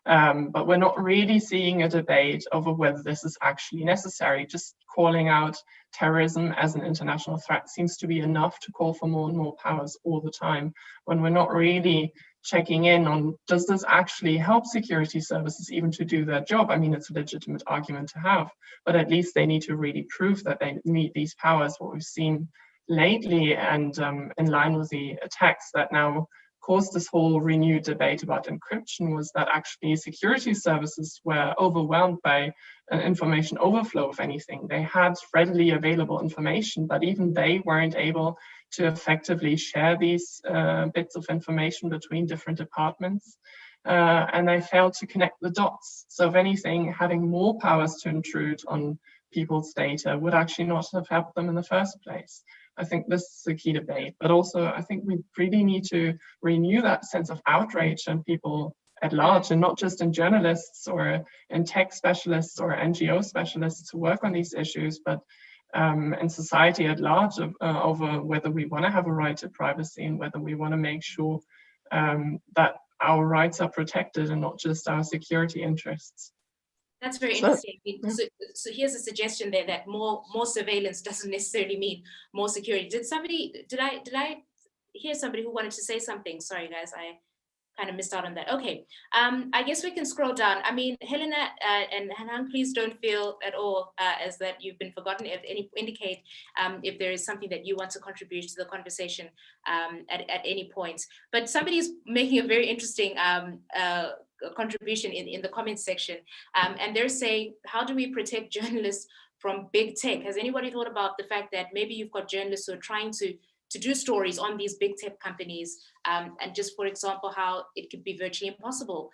But we're not really seeing a debate over whether this is actually necessary. Just calling out terrorism as an international threat seems to be enough to call for more and more powers all the time, when we're not really checking in on, does this actually help security services even to do their job? I mean, it's a legitimate argument to have, but at least they need to really prove that they need these powers. What we've seen lately, and in line with the attacks that now caused this whole renewed debate about encryption, was that actually security services were overwhelmed by an information overflow, if anything. They had readily available information, but even they weren't able to effectively share these bits of information between different departments. And they failed to connect the dots. So if anything, having more powers to intrude on people's data would actually not have helped them in the first place. I think this is a key debate, but also I think we really need to renew that sense of outrage in people at large, and not just in journalists or in tech specialists or NGO specialists who work on these issues, but in society at large, over whether we want to have a right to privacy and whether we want to make sure that our rights are protected and not just our security interests. That's very interesting. So here's a suggestion there that more surveillance doesn't necessarily mean more security. Did I hear somebody who wanted to say something? Sorry, guys, I kind of missed out on that. Okay, I guess we can scroll down. I mean, Helena and Hanan, please don't feel at all as that you've been forgotten. Indicate if there is something that you want to contribute to the conversation at any point. But somebody's making a very interesting contribution in the comments section, and they're saying, how do we protect journalists from big tech? Has anybody thought about the fact that maybe you've got journalists who are trying to do stories on these big tech companies, and just, for example, how it could be virtually impossible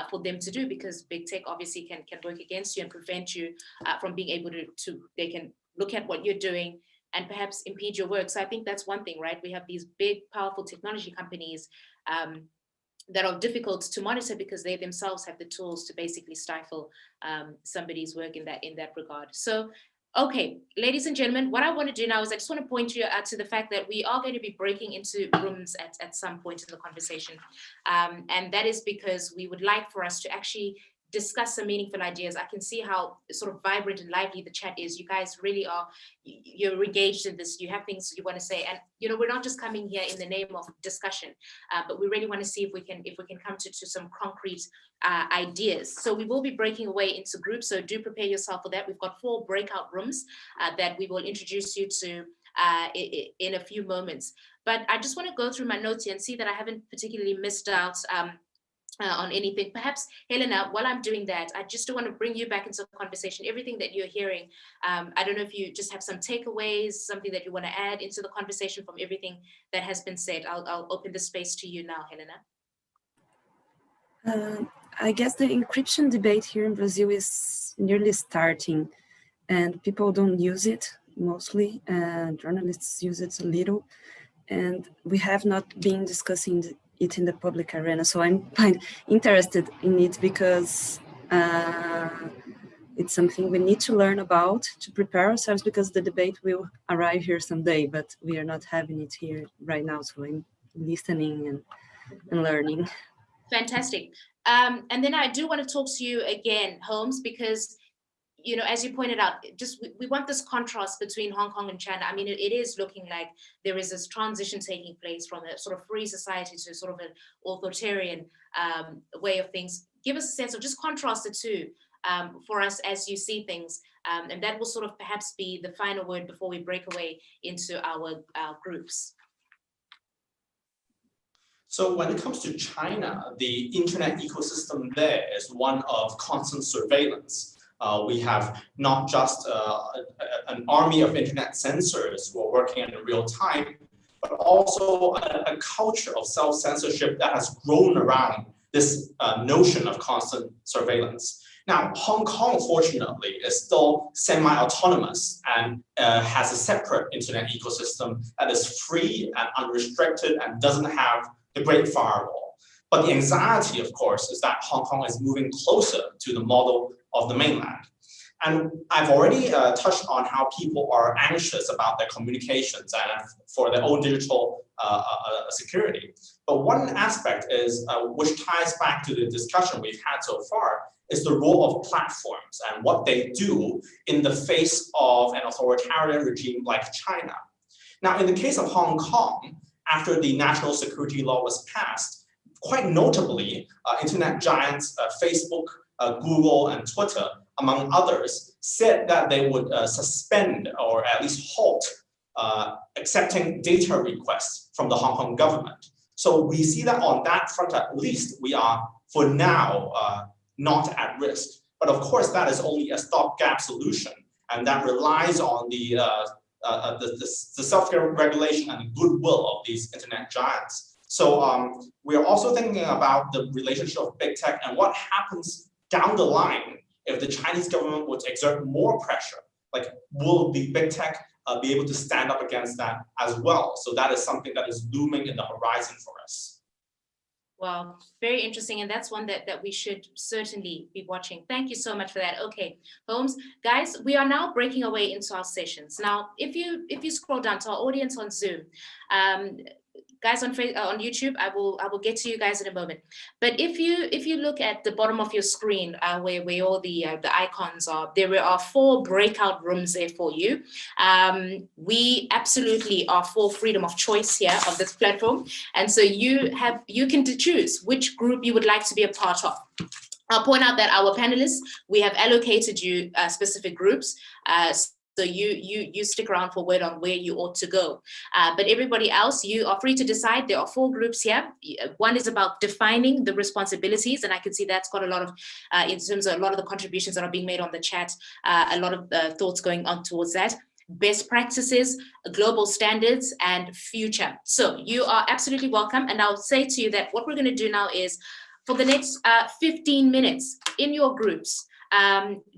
for them to do, because big tech obviously can work against you and prevent you from being able to they can look at what you're doing and perhaps impede your work. So I think that's one thing, right? We have these big, powerful technology companies that are difficult to monitor because they themselves have the tools to basically stifle somebody's work in that regard. So, okay, ladies and gentlemen, what I want to do now is I just want to point you to the fact that we are going to be breaking into rooms at some point in the conversation. And that is because we would like for us to actually discuss some meaningful ideas. I can see how sort of vibrant and lively the chat is. You guys really are, you're engaged in this. You have things you want to say, and you know, we're not just coming here in the name of discussion, but we really want to see if we can come to some concrete ideas. So we will be breaking away into groups. So do prepare yourself for that. We've got 4 breakout rooms that we will introduce you to in a few moments. But I just want to go through my notes here and see that I haven't particularly missed out on anything. Perhaps, Helena, while I'm doing that, I just want to bring you back into the conversation. Everything that you're hearing, I don't know if you just have some takeaways, something that you want to add into the conversation from everything that has been said. I'll open the space to you now, Helena. I guess the encryption debate here in Brazil is nearly starting, and people don't use it mostly, and journalists use it a little, and we have not been discussing it in the public arena. So I'm quite interested in it because it's something we need to learn about to prepare ourselves, because the debate will arrive here someday, but we are not having it here right now. So I'm listening and learning. Fantastic. And then I do want to talk to you again, Holmes, because, you know, as you pointed out, just we want this contrast between Hong Kong and China. I mean, it is looking like there is this transition taking place from a sort of free society to sort of an authoritarian way of things. Give us a sense of, just contrast the two for us as you see things. And that will sort of perhaps be the final word before we break away into our groups. So when it comes to China, the internet ecosystem there is one of constant surveillance. We have not just an army of internet censors who are working in real time, but also a culture of self-censorship that has grown around this notion of constant surveillance. Now, Hong Kong, fortunately, is still semi-autonomous and has a separate internet ecosystem that is free and unrestricted and doesn't have the Great Firewall. But the anxiety, of course, is that Hong Kong is moving closer to the model of the mainland. And I've already touched on how people are anxious about their communications and for their own digital security. But one aspect is, which ties back to the discussion we've had so far, is the role of platforms and what they do in the face of an authoritarian regime like China. Now, in the case of Hong Kong, after the national security law was passed, quite notably, internet giants Facebook, Google, and Twitter, among others, said that they would suspend or at least halt accepting data requests from the Hong Kong government. So we see that on that front, at least, we are, for now, not at risk. But of course, that is only a stopgap solution, and that relies on the self-regulation and goodwill of these internet giants. So we are also thinking about the relationship of big tech and what happens down the line if the Chinese government would exert more pressure. Like, will the big tech be able to stand up against that as well? So that is something that is looming in the horizon for us. Wow, very interesting, and that's one that we should certainly be watching. Thank you so much for that. Okay, Holmes, guys, we are now breaking away into our sessions. Now, if you scroll down to our audience on Zoom, guys on YouTube, I will get to you guys in a moment. But if you look at the bottom of your screen, where all the icons are, there are 4 breakout rooms there for you. We absolutely are for freedom of choice here of this platform, and so you can choose which group you would like to be a part of. I'll point out that our panelists, we have allocated you specific groups. So you stick around for word on where you ought to go. But everybody else, you are free to decide. There are 4 groups here. One is about defining the responsibilities, and I can see that's got a lot of, in terms of a lot of the contributions that are being made on the chat, a lot of thoughts going on towards that. Best practices, global standards, and future. So you are absolutely welcome. And I'll say to you that what we're going to do now is, for the next 15 minutes in your groups,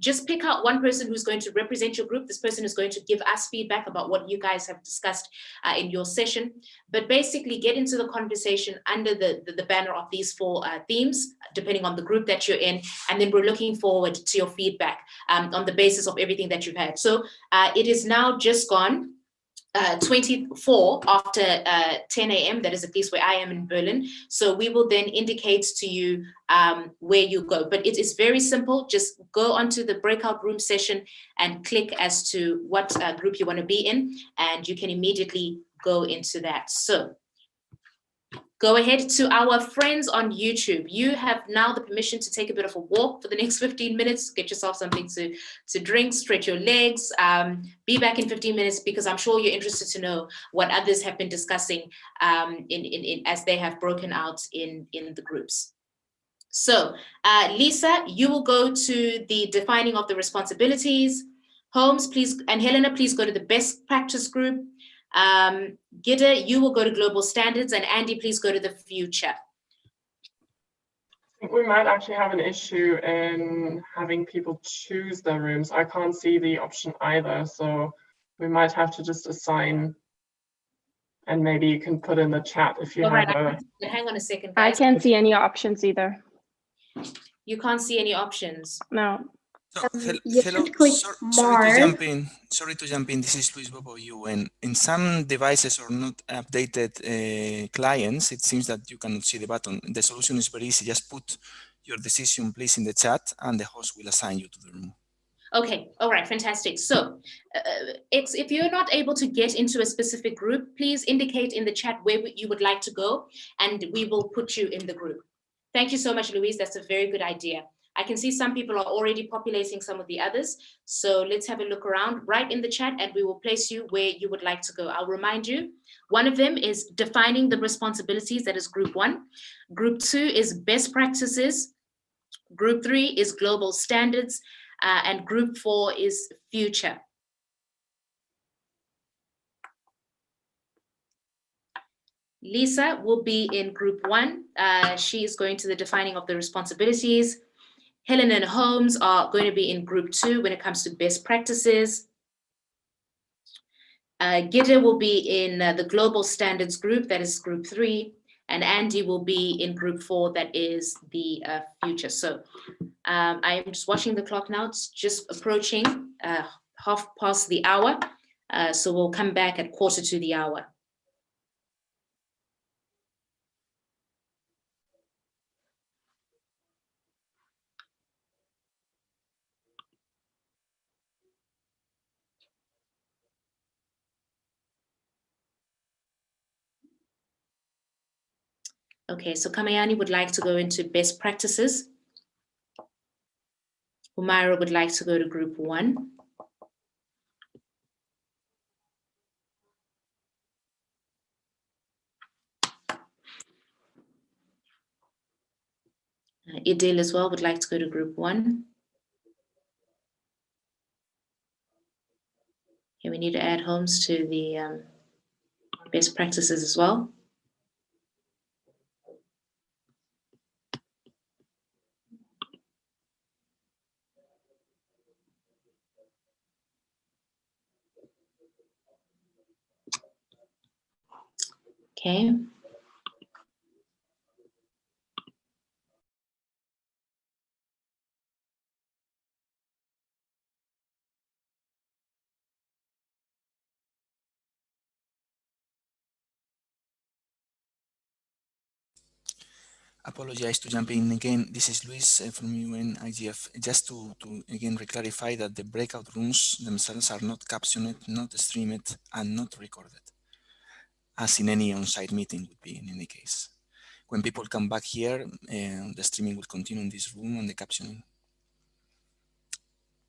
just pick out one person who's going to represent your group. This person is going to give us feedback about what you guys have discussed in your session, but basically get into the conversation under the banner of these 4 themes, depending on the group that you're in, and then we're looking forward to your feedback on the basis of everything that you've had. So it is now just gone 24 after 10 a.m. That is at least where I am in Berlin. So we will then indicate to you where you go. But it is very simple. Just go onto the breakout room session and click as to what group you want to be in, and you can immediately go into that. So go ahead to our friends on YouTube. You have now the permission to take a bit of a walk for the next 15 minutes, get yourself something to drink, stretch your legs, be back in 15 minutes, because I'm sure you're interested to know what others have been discussing as they have broken out in the groups. So Lisa, you will go to the defining of the responsibilities. Holmes, please, and Helena, please go to the best practice group. Gide, you will go to global standards, and Andy, please go to the future. I think we might actually have an issue in having people choose their rooms. I can't see the option either, so we might have to just assign, and maybe you can put in the chat if you have a... Hang on a second, guys. I can't see any options either. You can't see any options? No. So, You hello, should click sorry more. Sorry to jump in. This is Luis Bobo. And in some devices or not updated clients, it seems that you cannot see the button. The solution is very easy. Just put your decision, please, in the chat, and the host will assign you to the room. Okay, all right, fantastic. So if you're not able to get into a specific group, please indicate in the chat where you would like to go, and we will put you in the group. Thank you so much, Louise. That's a very good idea. I can see some people are already populating some of the others. So let's have a look around right in the chat, and we will place you where you would like to go. I'll remind you, one of them is defining the responsibilities. That is group 1. Group 2 is best practices. Group 3 is global standards. And group 4 is future. Lisa will be in group 1. She is going to the defining of the responsibilities. Helen and Holmes are going to be in group 2 when it comes to best practices. Gide will be in the global standards group, that is group 3. And Andy will be in group 4, that is the future. So I'm just watching the clock now. It's just approaching 1/2 the hour. So we'll come back at 1/4 to the hour. Okay, so Kamayani would like to go into best practices. Umaira would like to go to group 1. Idil as well would like to go to group 1. Okay, we need to add Holmes to the best practices as well. Okay. Apologize to jump in again. This is Luis from UN IGF. Just to again reclarify that the breakout rooms themselves are not captioned, not streamed, and not recorded, as in any on-site meeting would be in any case. When people come back here, the streaming will continue in this room and the captioning.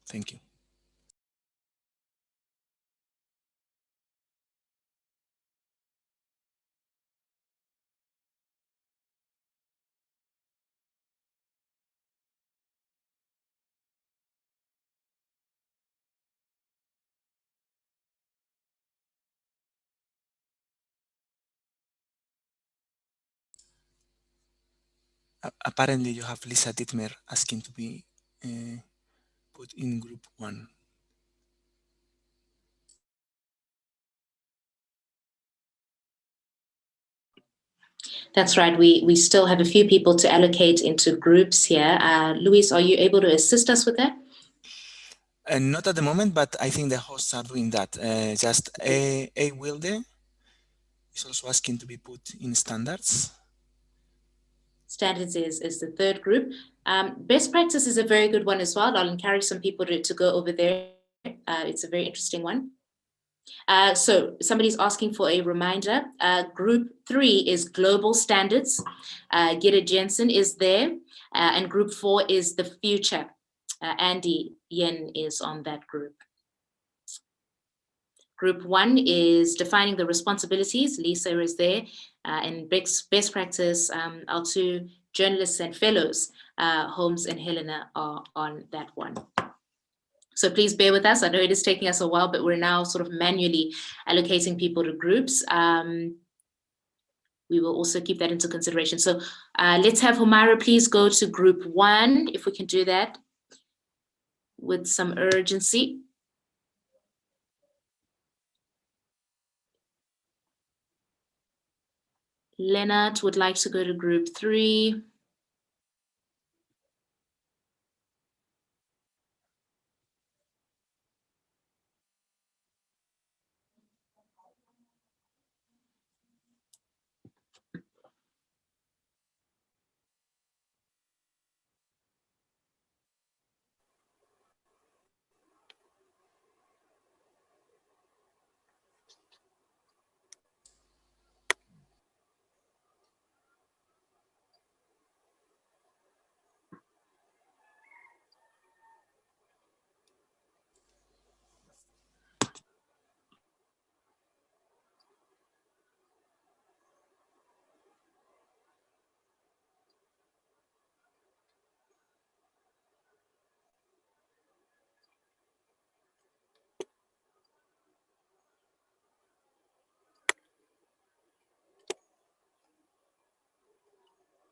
Thank you. Apparently, you have Lisa Dittmer asking to be put in group 1. That's right. We still have a few people to allocate into groups here. Luis, are you able to assist us with that? Not at the moment, but I think the hosts are doing that. Just A Wilde is also asking to be put in standards. Standards is the third group. Best practice is a very good one as well. I'll encourage some people to go over there. It's a very interesting one. So somebody's asking for a reminder. Group 3 is global standards. Gitte Jensen is there. And group 4 is the future. Andy Yen is on that group. Group 1 is defining the responsibilities. Lisa is there. And best practice, our two journalists and fellows, Holmes and Helena, are on that one. So please bear with us. I know it is taking us a while, but we're now sort of manually allocating people to groups. We will also keep that into consideration. So let's have Humaira please go to group 1, if we can do that with some urgency. Leonard would like to go to group 3.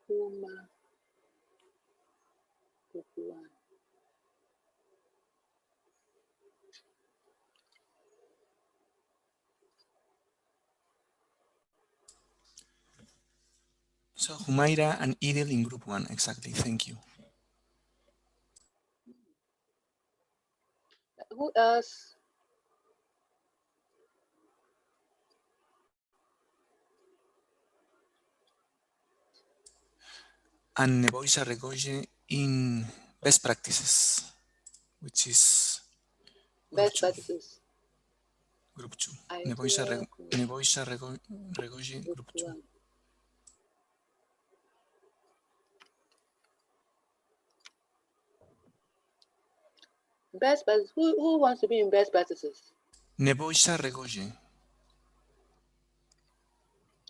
Group 1. So Humaira and Idil in group 1, exactly, thank you. Who else? And Neboisa Regoje in best practices, which is Best practices. Group 2. Neboisa Regoje, group 2. 1. Best practices. Who wants to be in best practices? Neboisa Regoje.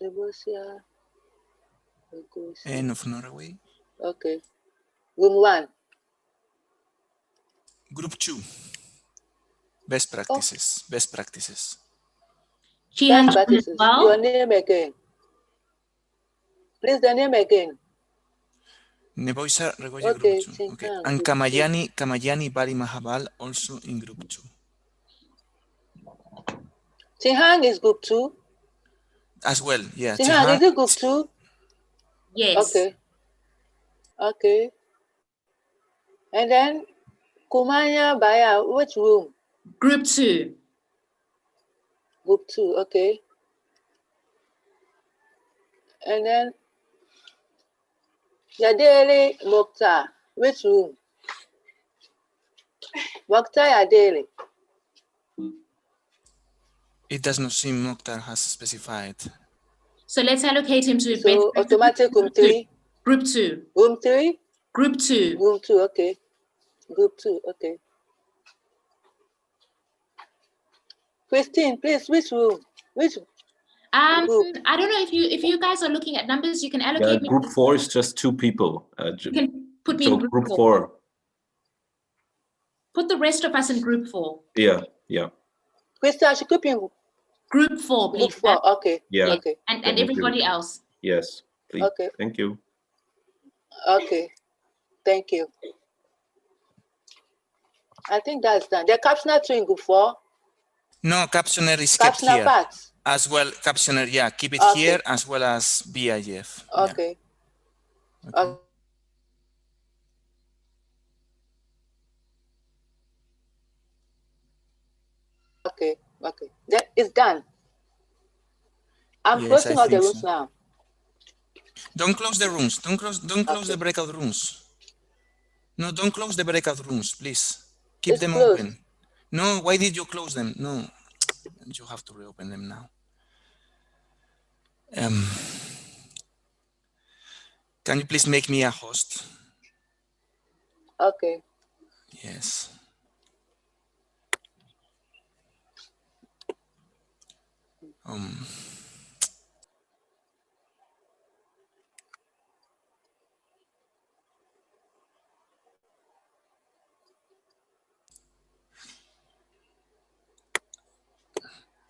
Neboisa N of Norway. Okay. Group 1. Group 2. Best practices. Oh. Best practices. Best practices. Well. Your name again. Please, the name again. Neboisa Regoye, okay, group 2. Okay. And Kamayani Bari Mahabal also in group 2. Chinhang is group 2. As well, yeah. Chinhang, is it group 2? Yes. Okay. Okay. And then Kumanya Baya, which room? Group 2. Group 2, okay. And then Yadeli Mokhtar, which room? Mokhtar Yadeli. It does not seem Mokhtar has specified. So let's allocate him to so automatic group 3. Group 2. Room 3? Group 2. Group 2, okay. Group 2, okay. Christine, please, which room? Which group? I don't know if you guys are looking at numbers, you can allocate me. Group 4 is just 2 people. You can put me so in group 4. Put the rest of us in group 4. Yeah. Christine, she could be in group 4, please. Group 4, okay. Yeah. Okay. And everybody else. Yes, please. Okay. Thank you. Okay. Thank you. I think that's done. The captioner too in group 4. No, captioner is kept here. Parts. As well, captioner, yeah, keep it here as well as BIF. Okay. Yeah. Okay. Okay, okay. That is done. I'm Yes, closing I all the think rooms so. now. Don't close the rooms. Don't close Okay. the breakout rooms. No, don't close the breakout rooms, please. Keep It's them closed. open. No, why did you close them? No, you have to reopen them now. Can you please make me a host? Okay. Yes.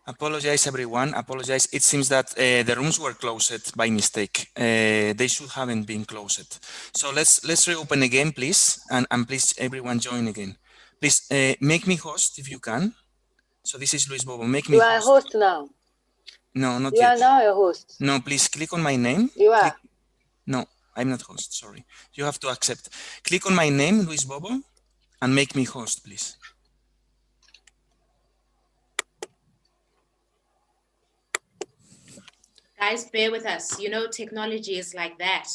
Apologize, everyone. Apologize. It seems that the rooms were closed by mistake. They should haven't been closed. So let's reopen again, please, and please everyone join again. Please make me host if you can. So this is Luis Bobo. Make me You are a host now. No, not You yet. are now a host. No, please click on my name. You are. No, I'm not host. Sorry. You have to accept. Click on my name, Luis Bobo, and make me host, please. Guys, bear with us. You know, technology is like that.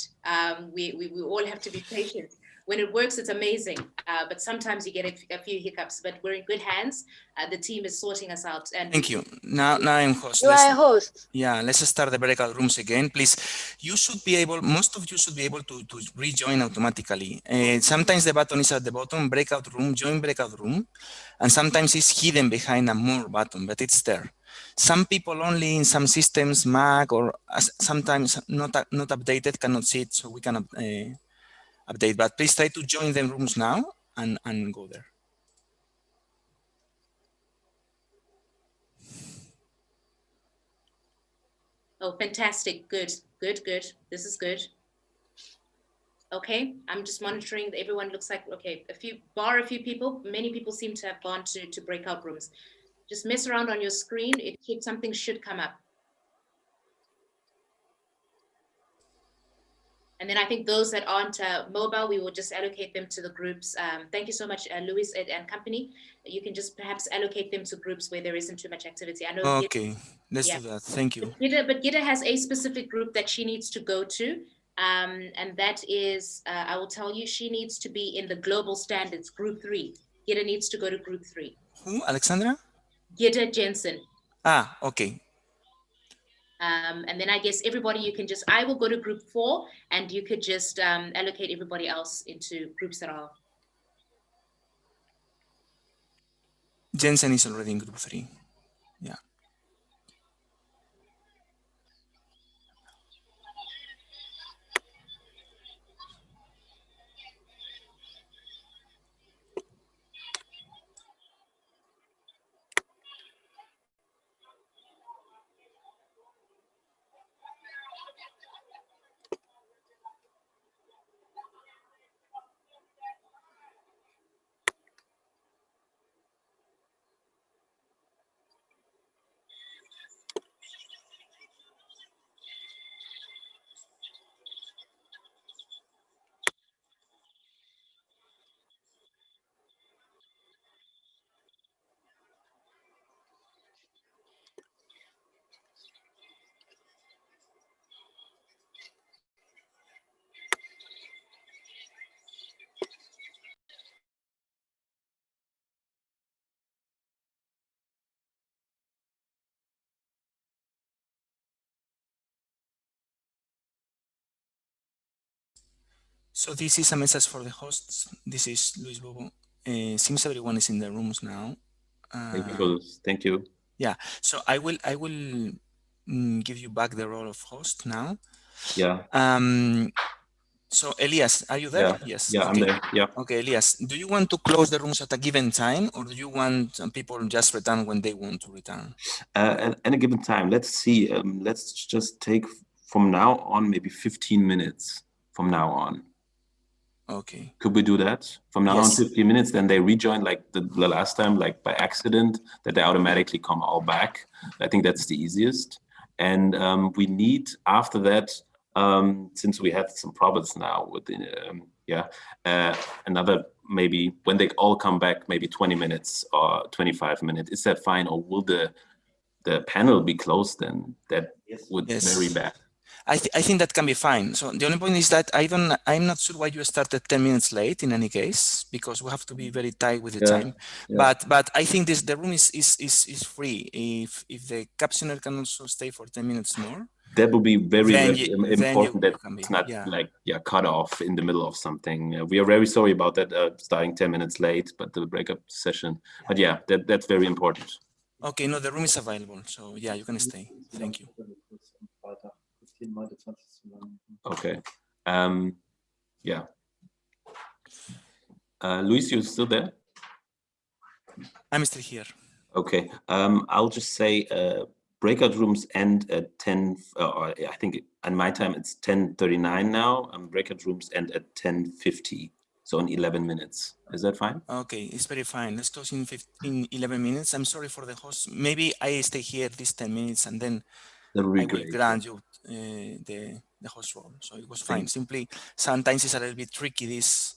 We all have to be patient. When it works, it's amazing. But sometimes you get a few hiccups, but we're in good hands. The team is sorting us out. And Thank you. Now I'm host. You are a host. Yeah, let's start the breakout rooms again. Please, you should be able, most of you should be able to rejoin automatically. Sometimes the button is at the bottom, breakout room, join breakout room. And sometimes it's hidden behind a more button, but it's there. Some people only in some systems, Mac, or sometimes not updated, cannot see it, so we cannot update. But please try to join the rooms now and go there. oh, fantastic. Good, good, good. This is good. Okay, I'm just monitoring. Everyone looks like, okay, a few people, many people seem to have gone to breakout rooms. Just mess around on your screen. Something should come up. And then I think those that aren't mobile, we will just allocate them to the groups. Thank you so much, Luis and company. You can just perhaps allocate them to groups where there isn't too much activity. I know. Okay, let's do that. Thank you. But Gita has a specific group that she needs to go to. And that is, I will tell you, she needs to be in the global standards, group 3. Gita needs to go to group 3. Who, Alexandra? Gita Jensen. Ah, okay. And then I guess everybody, you can just, I will go to group 4 and you could just allocate everybody else into groups that are. Jensen is already in group 3. Yeah. So this is a message for the hosts. This is Luis Bobo. Seems everyone is in the rooms now. Thank you. Yeah. So I will give you back the role of host now. Yeah. So Elias, are you there? Yeah. Yes. Yeah, okay. I'm there. Yeah. Okay, Elias, do you want to close the rooms at a given time, or do you want people just return when they want to return? At a given time. Let's see. Let's just take from now on maybe 15 minutes from now on. Okay. Could we do that? From now Yes. on 15 minutes, then they rejoin like the last time, like by accident, that they automatically come all back. I think that's the easiest. And we need, after that, since we had some problems now with the, another maybe when they all come back, maybe 20 minutes or 25 minutes. Is that fine, or will the panel be closed then? That would be very bad. I think that can be fine. So the only point is that I'm not sure why you started 10 minutes late in any case, because we have to be very tight with the time. Yeah. But I think the room is free. If the captioner can also stay for 10 minutes more, that would be very important. That it's not like cut off in the middle of something. We are very sorry about that, starting 10 minutes late, but the breakup session. But yeah, that's very important. Okay, no, the room is available, so yeah, you can stay. Thank you. Okay. Yeah. Luis, you still there? I'm still here. Okay. I'll just say breakout rooms end at 10. I think on my time it's 10:39 now. Breakout rooms end at 10:50. So in 11 minutes. Is that fine? Okay, it's very fine. Let's close in 11 minutes. I'm sorry for the host. Maybe I stay here these 10 minutes and then I will grant you the host role. So it was fine. Simply, sometimes it's a little bit tricky, these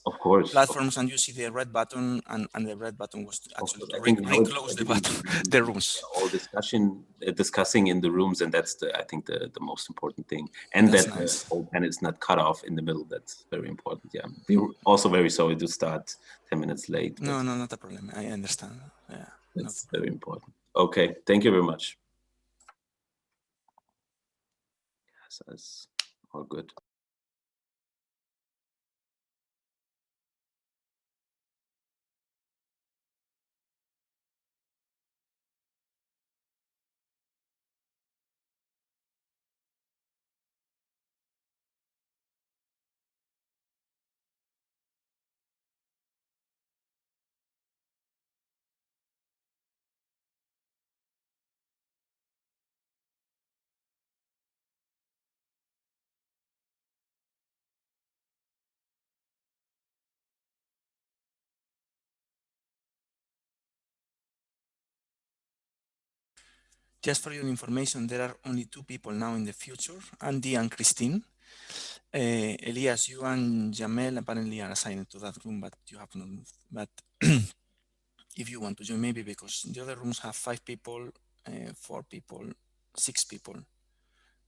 platforms, and you see the red button, and the red button was actually to reclose the rooms. All discussing in the rooms, and that's I think the most important thing. And that's that nice. The whole pen is not cut off in the middle. That's very important. Yeah. We're also very sorry to start 10 minutes late. No, not a problem. I understand. Yeah. That's very important. Okay. Thank you very much. That's all good. Just for your information, there are only 2 people now in the future, Andy and Christine. Elias, you and Jamel apparently are assigned to that room, but you have not. But if you want to join, maybe because the other rooms have 5 people, 4 people, 6 people,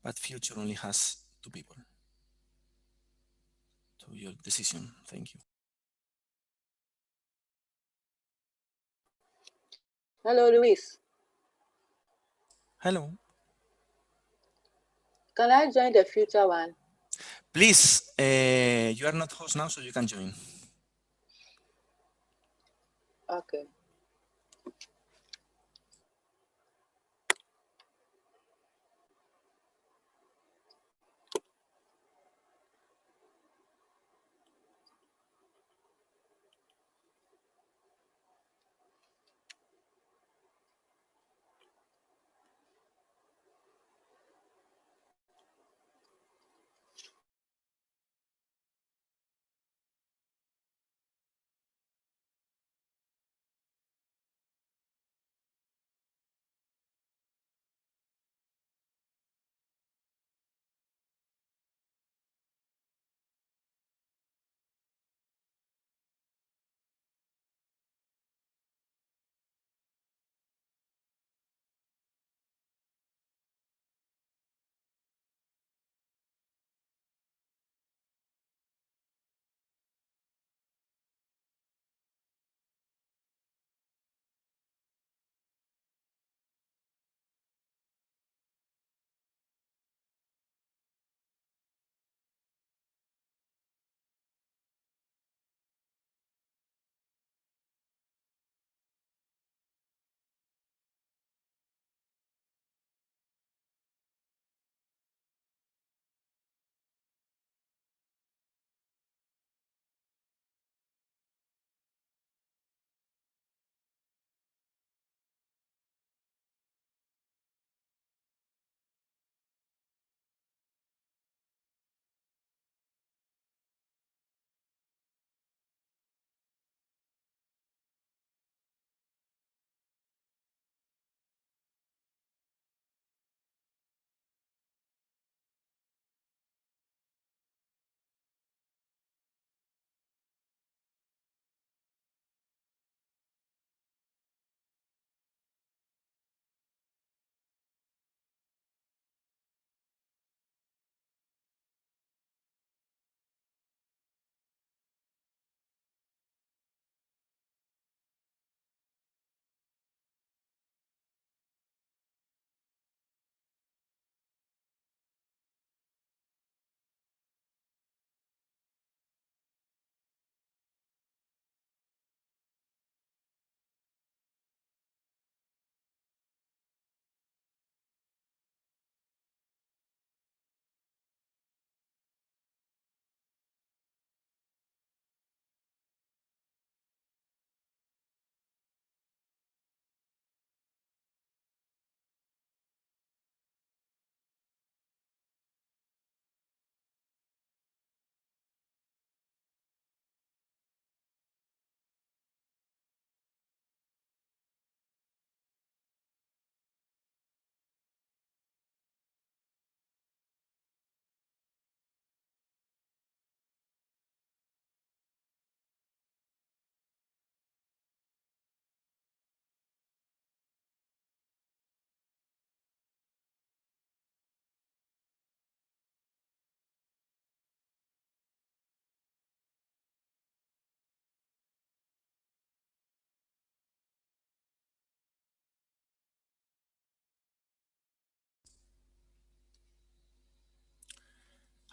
but future only has 2 people. So your decision. Thank you. Hello, Luis. Hello. Can I join the future one? Please, you are not host now, so you can join. Okay.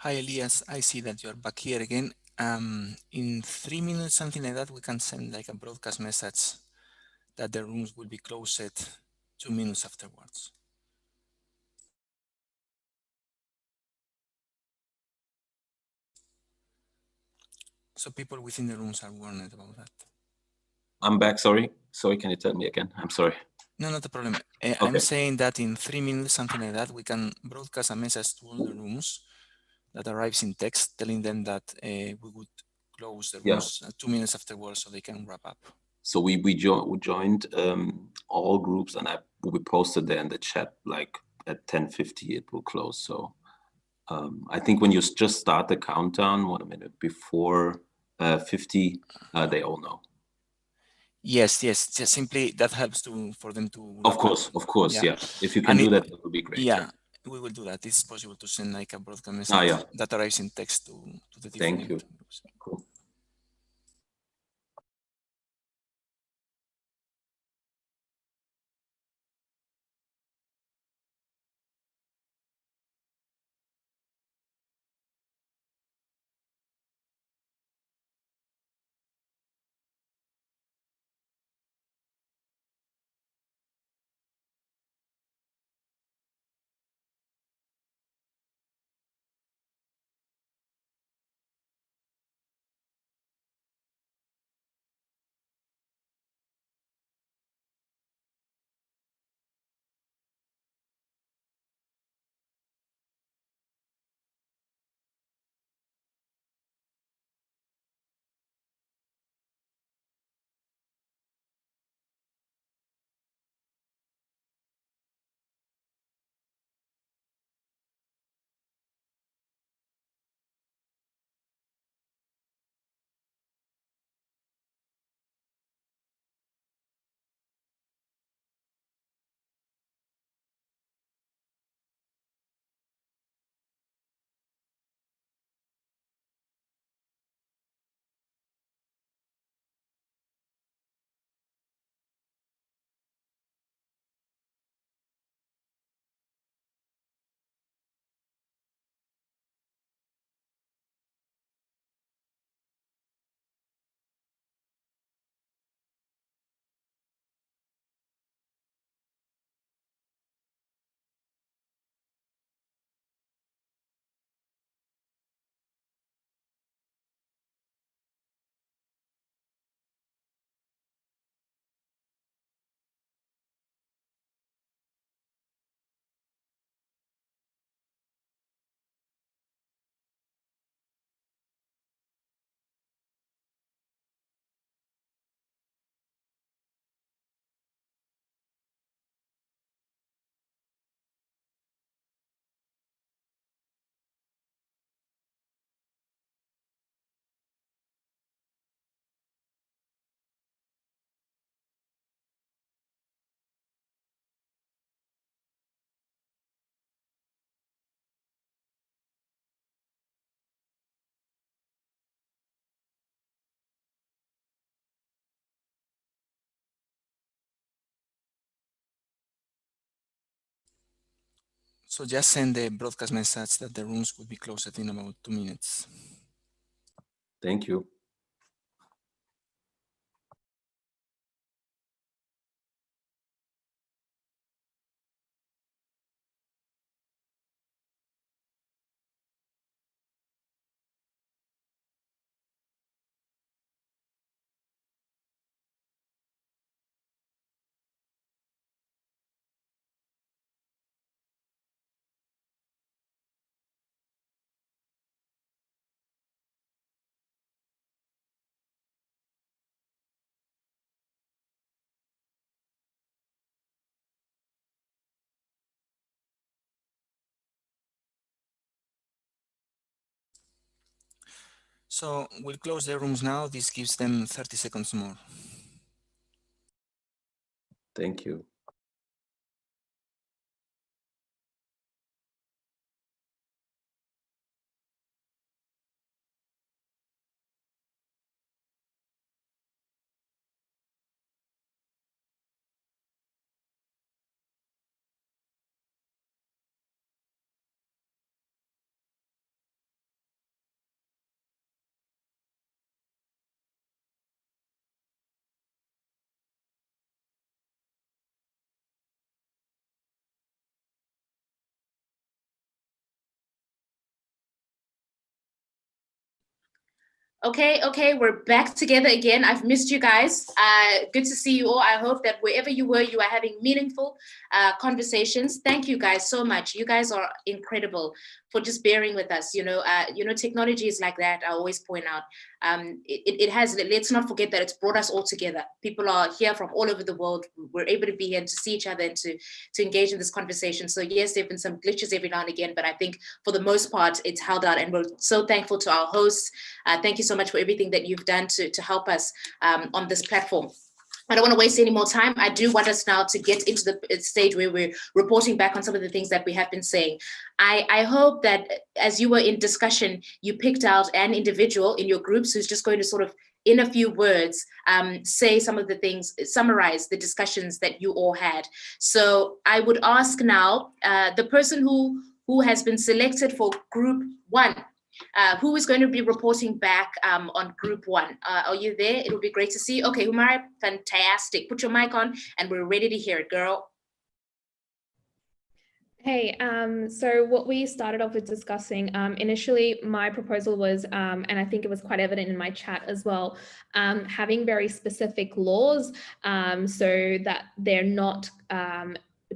Hi, Elias. I see that you're back here again. In 3 minutes, something like that, we can send like a broadcast message that the rooms will be closed 2 minutes afterwards. So people within the rooms are warned about that. I'm back, sorry. Sorry, can you tell me again? I'm sorry. No, not a problem. I'm Okay. saying that in 3 minutes, something like that, we can broadcast a message to all the rooms that arrives in text, telling them that we would close the rooms 2 minutes afterwards so they can wrap up. So we joined all groups, and we posted there in the chat like at 10:50 it will close. So I think when you just start the countdown 1 minute before 50, they all know. Yes, just simply that helps for them to wrap Of course, yeah. If you can And do that, it would be great. Yeah, we will do that. It's possible to send like a broadcast message that arrives in text to the different Thank you. groups. Cool. So just send the broadcast message that the rooms will be closed in about 2 minutes. Thank you. So we'll close the rooms now. This gives them 30 seconds more. Thank you. Okay, we're back together again. I've missed you guys. Good to see you all. I hope that wherever you were, you are having meaningful conversations. Thank you guys so much. You guys are incredible for just bearing with us. Technology is like that. I always point out. It has, let's not forget that it's brought us all together. People are here from all over the world. We're able to be here and to see each other and to engage in this conversation. So yes, there have been some glitches every now and again, but I think for the most part, it's held out, and we're so thankful to our hosts. Thank you so much for everything that you've done to help us on this platform. I don't want to waste any more time. I do want us now to get into the stage where we're reporting back on some of the things that we have been saying. I hope that as you were in discussion, you picked out an individual in your groups who's just going to sort of, in a few words, say some of the things, summarize the discussions that you all had. So I would ask now the person who has been selected for group 1. Who is going to be reporting back on group 1? Are you there? It'll be great to see. Okay, Humara, fantastic. Put your mic on and we're ready to hear it, girl. Hey, so what we started off with discussing, initially my proposal was, and I think it was quite evident in my chat as well, having very specific laws so that they're not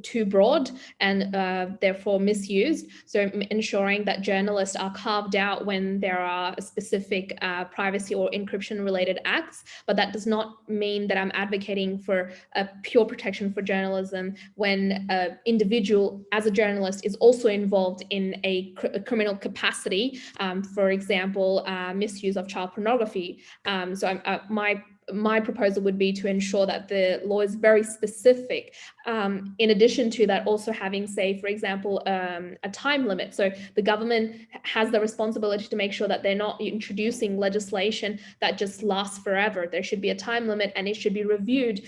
too broad and therefore misused. So ensuring that journalists are carved out when there are specific privacy or encryption related acts, but that does not mean that I'm advocating for a pure protection for journalism when an individual as a journalist is also involved in a criminal capacity, for example, misuse of child pornography. My proposal would be to ensure that the law is very specific. In addition to that, also having, say, for example, a time limit. So the government has the responsibility to make sure that they're not introducing legislation that just lasts forever. There should be a time limit and it should be reviewed,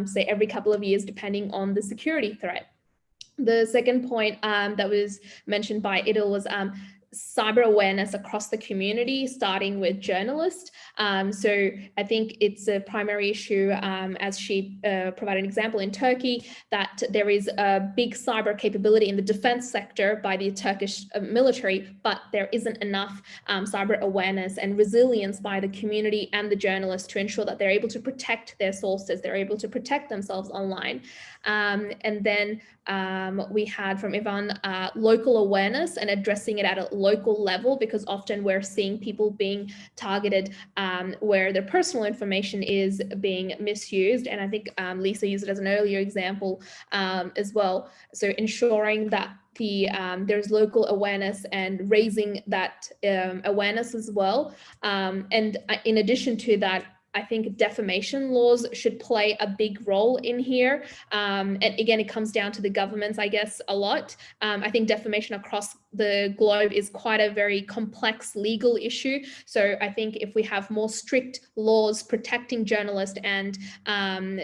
say, every couple of years, depending on the security threat. The second point that was mentioned by Idil was cyber awareness across the community, starting with journalists. So I think it's a primary issue, as she provided an example in Turkey, that there is a big cyber capability in the defense sector by the Turkish military, but there isn't enough cyber awareness and resilience by the community and the journalists to ensure that they're able to protect their sources, they're able to protect themselves online. And then we had from Ivan local awareness and addressing it at a local level, because often we're seeing people being targeted where their personal information is being misused. And I think Lisa used it as an earlier example as well. So ensuring that there's local awareness and raising that awareness as well. And in addition to that, I think defamation laws should play a big role in here. And again, it comes down to the governments, I guess, a lot. I think defamation across the globe is quite a very complex legal issue. So I think if we have more strict laws protecting journalists and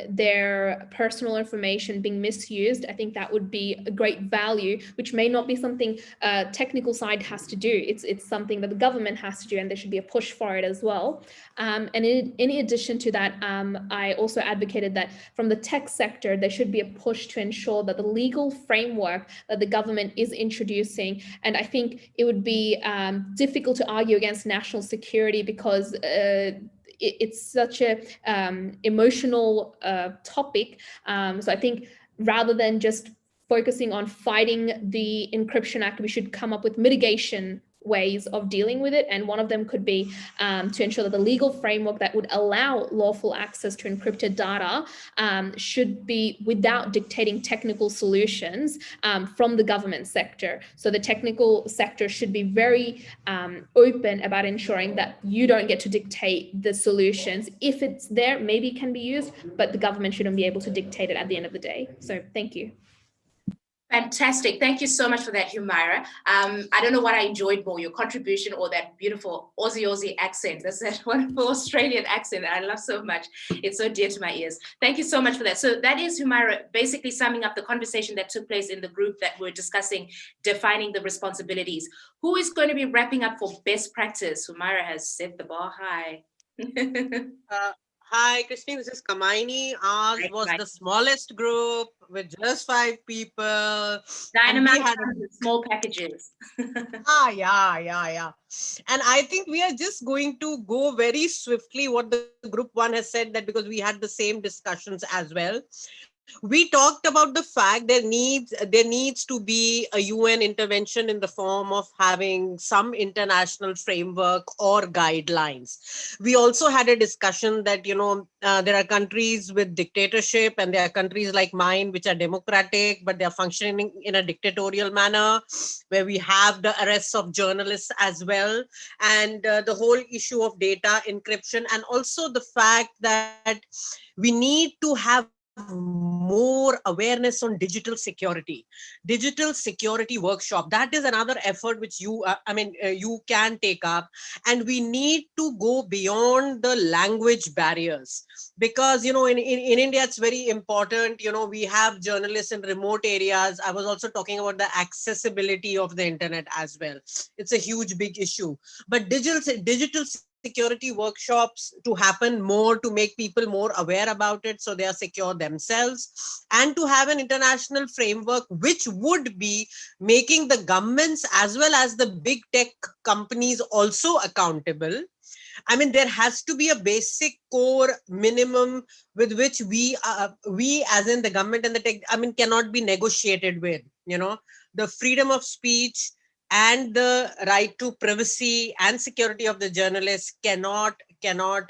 their personal information being misused, I think that would be a great value, which may not be something technical side has to do. It's something that the government has to do, and there should be a push for it as well. And in addition to that, I also advocated that from the tech sector, there should be a push to ensure that the legal framework that the government is introducing, and I think it would be difficult to argue against national security because it's such a emotional topic. So I think rather than just focusing on fighting the Encryption Act, we should come up with mitigation ways of dealing with it, and one of them could be to ensure that the legal framework that would allow lawful access to encrypted data should be without dictating technical solutions from the government sector. So the technical sector should be very open about ensuring that you don't get to dictate the solutions. If it's there, maybe it can be used, but the government shouldn't be able to dictate it at the end of the day. So thank you. Fantastic. Thank you so much for that, Humaira. I don't know what I enjoyed more, your contribution or that beautiful Aussie accent. That's that wonderful Australian accent that I love so much. It's so dear to my ears. Thank you so much for that. So that is Humaira basically summing up the conversation that took place in the group that we're discussing, defining the responsibilities. Who is going to be wrapping up for best practice? Humaira has set the bar high. Hi, Christine, this is Kamaini. Ours was the smallest group with just 5 people. Dynamite with small packages. Yeah. And I think we are just going to go very swiftly what the group 1 has said, that because we had the same discussions as well. We talked about the fact there needs to be a UN intervention in the form of having some international framework or guidelines. We also had a discussion that, there are countries with dictatorship and there are countries like mine which are democratic, but they are functioning in a dictatorial manner, where we have the arrests of journalists as well, and the whole issue of data encryption, and also the fact that we need to have more awareness on digital security workshop. That is another effort which you can take up, and we need to go beyond the language barriers, because in India it's very important. We have journalists in remote areas. I was also talking about the accessibility of the internet as well. It's a huge big issue, but digital security workshops to happen more, to make people more aware about it so they are secure themselves, and to have an international framework which would be making the governments as well as the big tech companies also accountable. I mean, there has to be a basic core minimum with which we as in the government and the tech, cannot be negotiated with. The freedom of speech and the right to privacy and security of the journalists cannot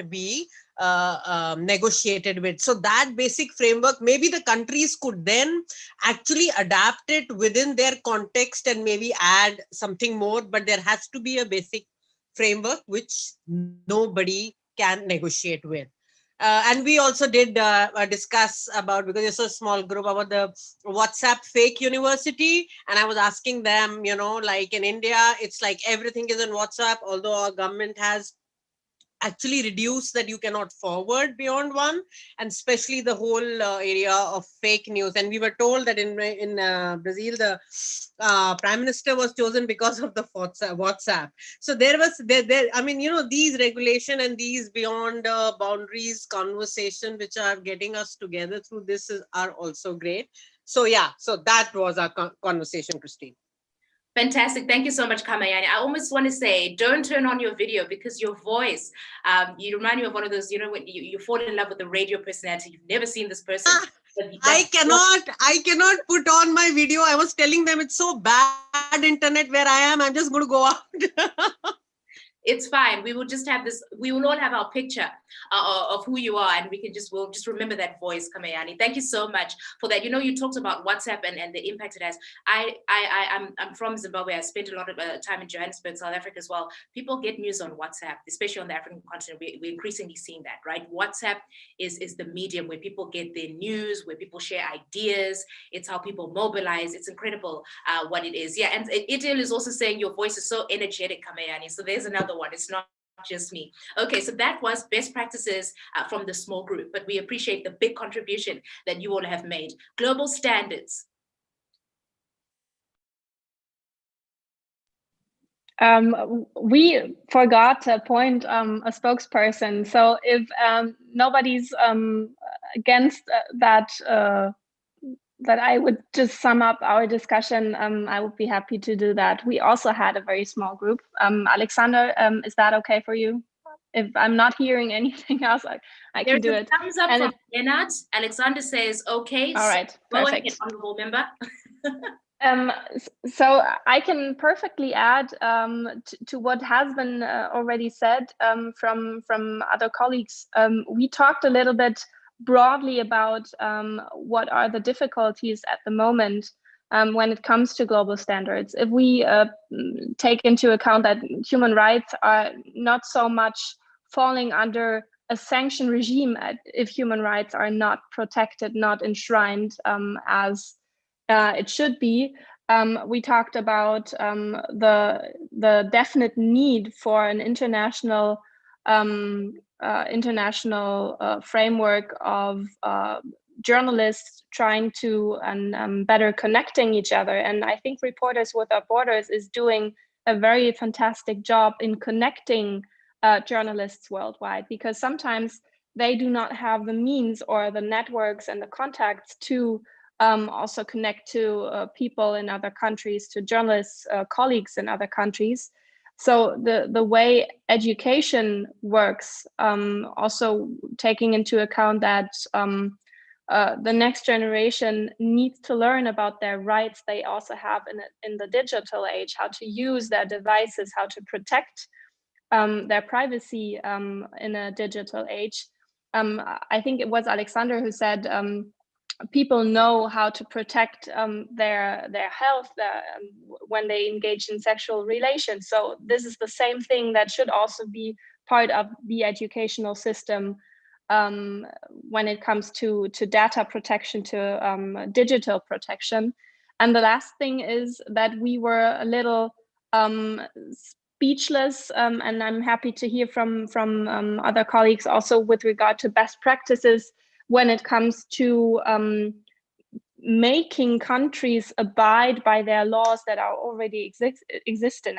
be negotiated with. So that basic framework, maybe the countries could then actually adapt it within their context and maybe add something more, but there has to be a basic framework which nobody can negotiate with. And we also did discuss about, because it's a small group, about the WhatsApp fake university. And I was asking them, like in India, it's like everything is in WhatsApp, although our government has actually reduced that you cannot forward beyond 1, and especially the whole area of fake news. And we were told that in Brazil, the prime minister was chosen because of the WhatsApp. So these regulation and these beyond boundaries conversation which are getting us together through this are also great. So that was our conversation, Christine. Fantastic. Thank you so much, Kamayani. I almost want to say, don't turn on your video, because your voice, you remind me of one of those, when you fall in love with the radio personality, you've never seen this person. I cannot put on my video. I was telling them it's so bad internet where I am. I'm just going to go out. It's fine. We will just have this. We will all have our picture of who you are, and we'll just remember that voice, Kamayani. Thank you so much for that. You talked about WhatsApp and the impact it has. I'm from Zimbabwe. I spent a lot of time in Johannesburg, South Africa as well. People get news on WhatsApp, especially on the African continent. We're increasingly seeing that, right? WhatsApp is the medium where people get their news, where people share ideas. It's how people mobilize. It's incredible what it is. Yeah, and Itil is also saying your voice is so energetic, Kamayani. So there's another one. It's not just me. Okay, so that was best practices from the small group, but we appreciate the big contribution that you all have made. Global standards. We forgot to appoint a spokesperson. So if nobody's against that, that I would just sum up our discussion, I would be happy to do that. We also had a very small group. Alexander, is that okay for you? If I'm not hearing anything else, I can do it. Thumbs up from Lennart. Alexander says, okay. All right, perfect. Go ahead, honorable member. So I can perfectly add to what has been already said from other colleagues. We talked a little bit broadly about what are the difficulties at the moment when it comes to global standards. If we take into account that human rights are not so much falling under a sanction regime if human rights are not protected, not enshrined as it should be. We talked about the definite need for an international framework of journalists trying to and better connecting each other. And I think Reporters Without Borders is doing a very fantastic job in connecting journalists worldwide, because sometimes they do not have the means or the networks and the contacts to also connect to people in other countries, to journalists, colleagues in other countries. So the way education works, also taking into account that the next generation needs to learn about their rights they also have in the digital age, how to use their devices, how to protect their privacy in a digital age. I think it was Alexander who said people know how to protect their health when they engage in sexual relations. So this is the same thing that should also be part of the educational system when it comes to data protection, to digital protection. And the last thing is that we were a little speechless, and I'm happy to hear from other colleagues also with regard to best practices when it comes to making countries abide by their laws that are already existing.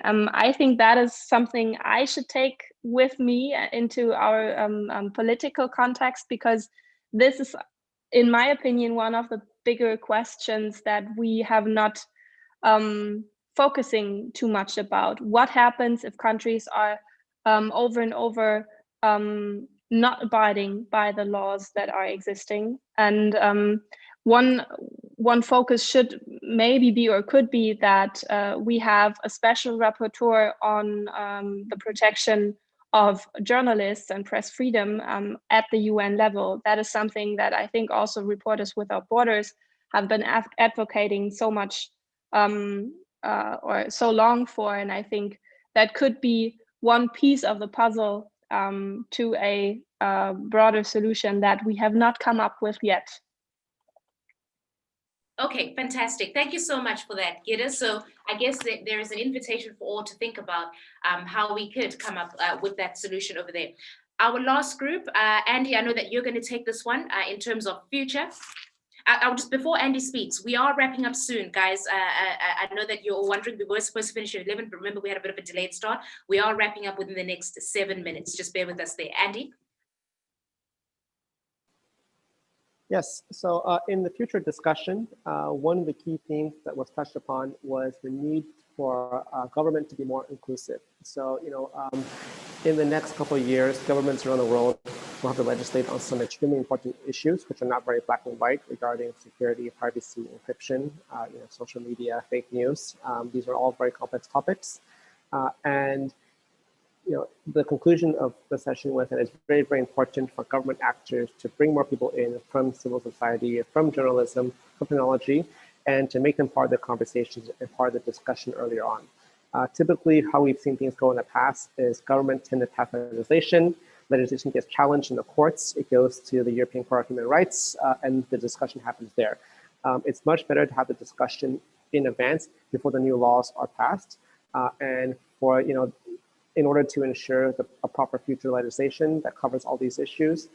I think that is something I should take with me into our political context, because this is, in my opinion, one of the bigger questions that we have not focusing too much about. What happens if countries are over and over not abiding by the laws that are existing? And one focus should maybe be, or could be, that we have a special rapporteur on the protection of journalists and press freedom at the UN level. That is something that I think also Reporters Without Borders have been advocating so much or so long for. And I think that could be one piece of the puzzle to a broader solution that we have not come up with yet. Okay, fantastic. Thank you so much for that, Gita. So I guess that there is an invitation for all to think about how we could come up with that solution over there. Our last group, Andy, I know that you're going to take this one in terms of future. I'll just, before Andy speaks, we are wrapping up soon, guys. I know that you're wondering, we were supposed to finish at 11, but remember we had a bit of a delayed start. We are wrapping up within the next 7 minutes. Just bear with us there. Andy? Yes, so in the future discussion, one of the key themes that was touched upon was the need for government to be more inclusive. So, in the next couple of years, governments around the world will have to legislate on some extremely important issues, which are not very black and white, regarding security, privacy, encryption, social media, fake news. These are all very complex topics. And the conclusion of the session was that it's very, very important for government actors to bring more people in from civil society, from journalism, from technology, and to make them part of the conversations and part of the discussion earlier on. Typically, how we've seen things go in the past is government tend to pass legislation gets challenged in the courts, it goes to the European Court of Human Rights, and the discussion happens there. It's much better to have the discussion in advance before the new laws are passed, and for in order to ensure a proper future legislation that covers all these issues,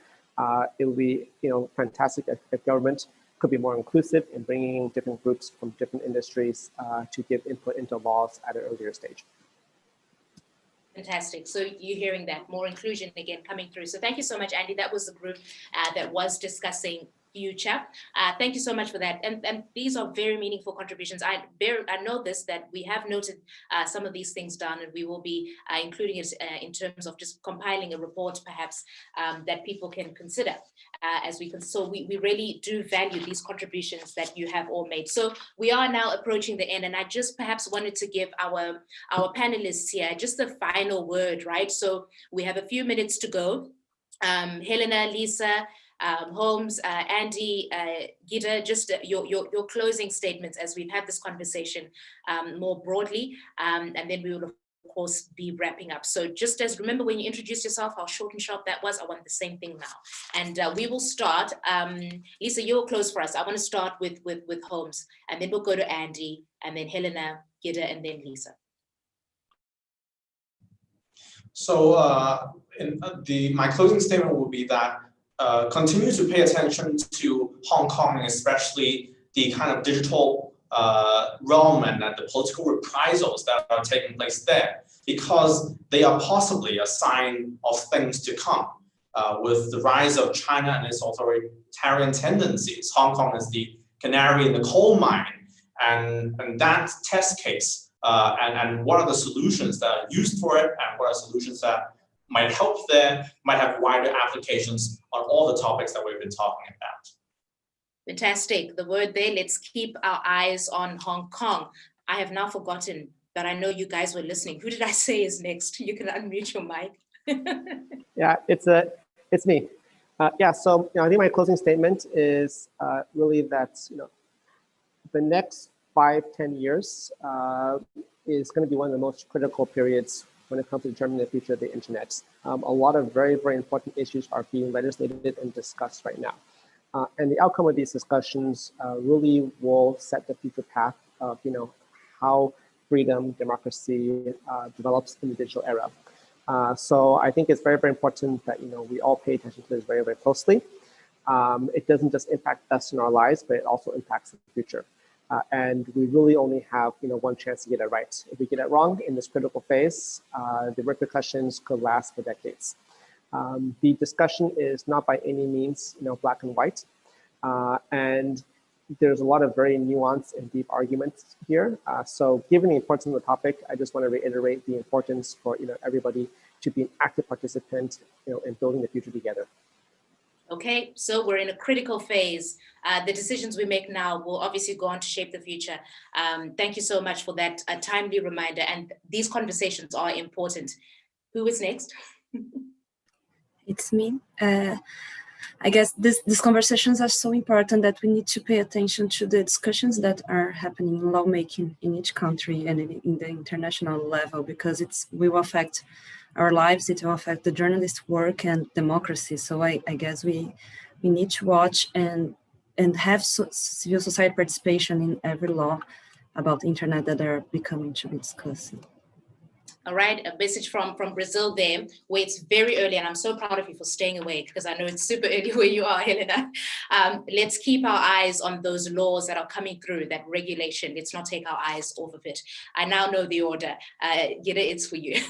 it will be fantastic if government could be more inclusive in bringing in different groups from different industries to give input into laws at an earlier stage. Fantastic. So you're hearing that, more inclusion again coming through. So thank you so much, Andy. That was the group that was discussing future. Thank you so much for that. And these are very meaningful contributions. I know this, that we have noted some of these things down, and we will be including it in terms of just compiling a report perhaps that people can consider as we can. So we really do value these contributions that you have all made. So we are now approaching the end, and I just perhaps wanted to give our panelists here just the final word, right? So we have a few minutes to go. Helena, Lisa, Holmes, Andy, Gita, just your closing statements as we've had this conversation more broadly, and then we will of course be wrapping up. So just as remember when you introduced yourself, how short and sharp that was. I want the same thing now, and we will start. Lisa, you'll close for us. I want to start with Holmes, and then we'll go to Andy, and then Helena, Gita, and then Lisa. So my closing statement would be that continue to pay attention to Hong Kong, and especially the kind of digital realm and the political reprisals that are taking place there, because they are possibly a sign of things to come. with the rise of China and its authoritarian tendencies, Hong Kong is the canary in the coal mine, and that test case, and what are the solutions that are used for it, and what are solutions that might help there, might have wider applications on all the topics that we've been talking about. Fantastic. The word there, let's keep our eyes on Hong Kong. I have now forgotten, but I know you guys were listening. Who did I say is next? You can unmute your mic. Yeah, it's me. Yeah, so I think my closing statement is really that the next 5-10 years is going to be one of the most critical periods when it comes to determining the future of the internet. A lot of very, very important issues are being legislated and discussed right now. And the outcome of these discussions really will set the future path of how freedom, democracy develops in the digital era. So I think it's very, very important that we all pay attention to this very, very closely. It doesn't just impact us in our lives, but it also impacts the future. And we really only have one chance to get it right. If we get it wrong in this critical phase, the repercussions could last for decades. The discussion is not by any means black and white, and there's a lot of very nuanced and deep arguments here. So given the importance of the topic, I just want to reiterate the importance for everybody to be an active participant in building the future together. Okay, so we're in a critical phase. The decisions we make now will obviously go on to shape the future. Thank you so much for that timely reminder. And these conversations are important. Who is next? It's me. I guess these conversations are so important that we need to pay attention to the discussions that are happening in lawmaking in each country and in the international level, because it will affect our lives, it will affect the journalist work and democracy. So I guess we need to watch and have civil society participation in every law about the internet that are becoming to be discussed. All right, a message from Brazil there, where it's very early, and I'm so proud of you for staying awake, because I know it's super early where you are, Helena. Let's keep our eyes on those laws that are coming through, that regulation. Let's not take our eyes off of it. I now know the order. Gita, it's for you.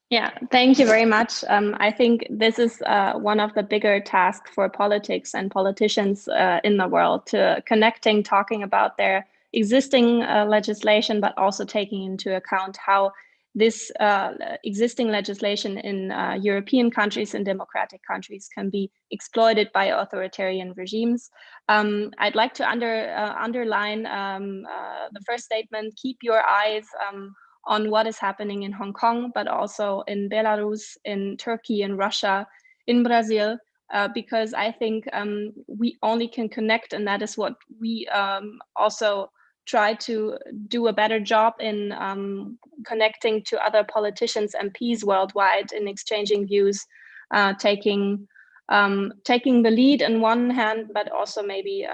Yeah, thank you very much. I think this is one of the bigger tasks for politics and politicians in the world, to connecting, talking about their existing legislation, but also taking into account how this existing legislation in European countries and democratic countries can be exploited by authoritarian regimes. I'd like to underline the first statement: keep your eyes on what is happening in Hong Kong, but also in Belarus, in Turkey, in Russia, in Brazil, because I think we only can connect, and that is what we also try to do a better job in connecting to other politicians, MPs worldwide, in exchanging views, taking the lead in one hand, but also maybe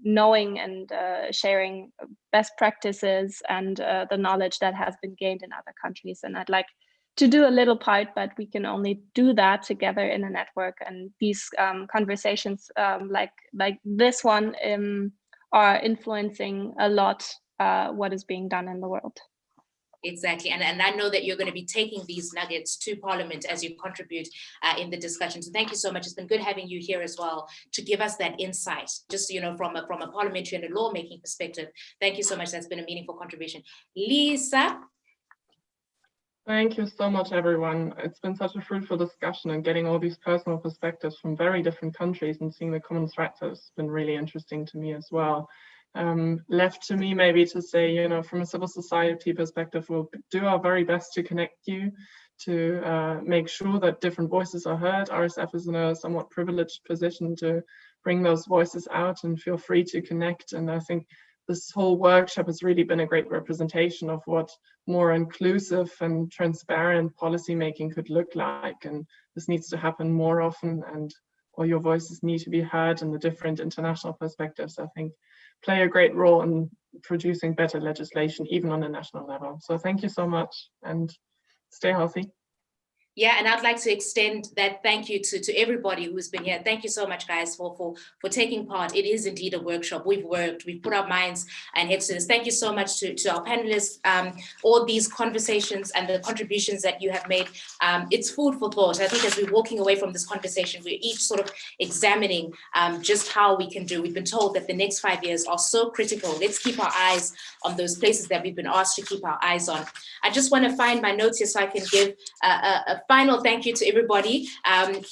knowing and sharing best practices and the knowledge that has been gained in other countries. And I'd like to do a little part, but we can only do that together in a network. And these conversations like this one are influencing a lot what is being done in the world. Exactly, and I know that you're going to be taking these nuggets to Parliament as you contribute in the discussion. So thank you so much. It's been good having you here as well to give us that insight, just from a parliamentary and a lawmaking perspective. Thank you so much. That's been a meaningful contribution. Lisa. Thank you so much, everyone. It's been such a fruitful discussion, and getting all these personal perspectives from very different countries and seeing the common threads has been really interesting to me as well. Left to me maybe to say, from a civil society perspective, we'll do our very best to connect you, to make sure that different voices are heard. RSF is in a somewhat privileged position to bring those voices out, and feel free to connect. And I think this whole workshop has really been a great representation of what more inclusive and transparent policymaking could look like. And this needs to happen more often, and all your voices need to be heard, and the different international perspectives, I think, play a great role in producing better legislation, even on a national level. So thank you so much, and stay healthy. Yeah, and I'd like to extend that thank you to everybody who's been here. Thank you so much, guys, for taking part. It is indeed a workshop. We've worked, we've put our minds and heads to this. Thank you so much to our panelists. All these conversations and the contributions that you have made, it's food for thought. I think as we're walking away from this conversation, we're each sort of examining just how we can do. We've been told that the next 5 years are so critical. Let's keep our eyes on those places that we've been asked to keep our eyes on. I just want to find my notes here so I can give a final thank you to everybody.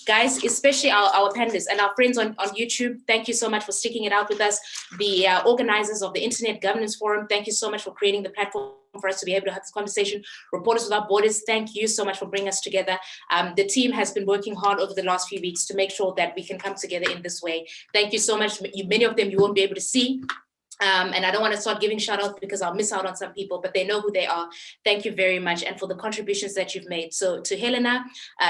Guys, especially our panelists and our friends on YouTube, thank you so much for sticking it out with us. The organizers of the Internet Governance Forum, thank you so much for creating the platform for us to be able to have this conversation. Reporters Without Borders, thank you so much for bringing us together. The team has been working hard over the last few weeks to make sure that we can come together in this way. Thank you so much. Many of them you won't be able to see. And I don't want to start giving shout outs because I'll miss out on some people, but they know who they are. Thank you very much. And for the contributions that you've made. So to Helena,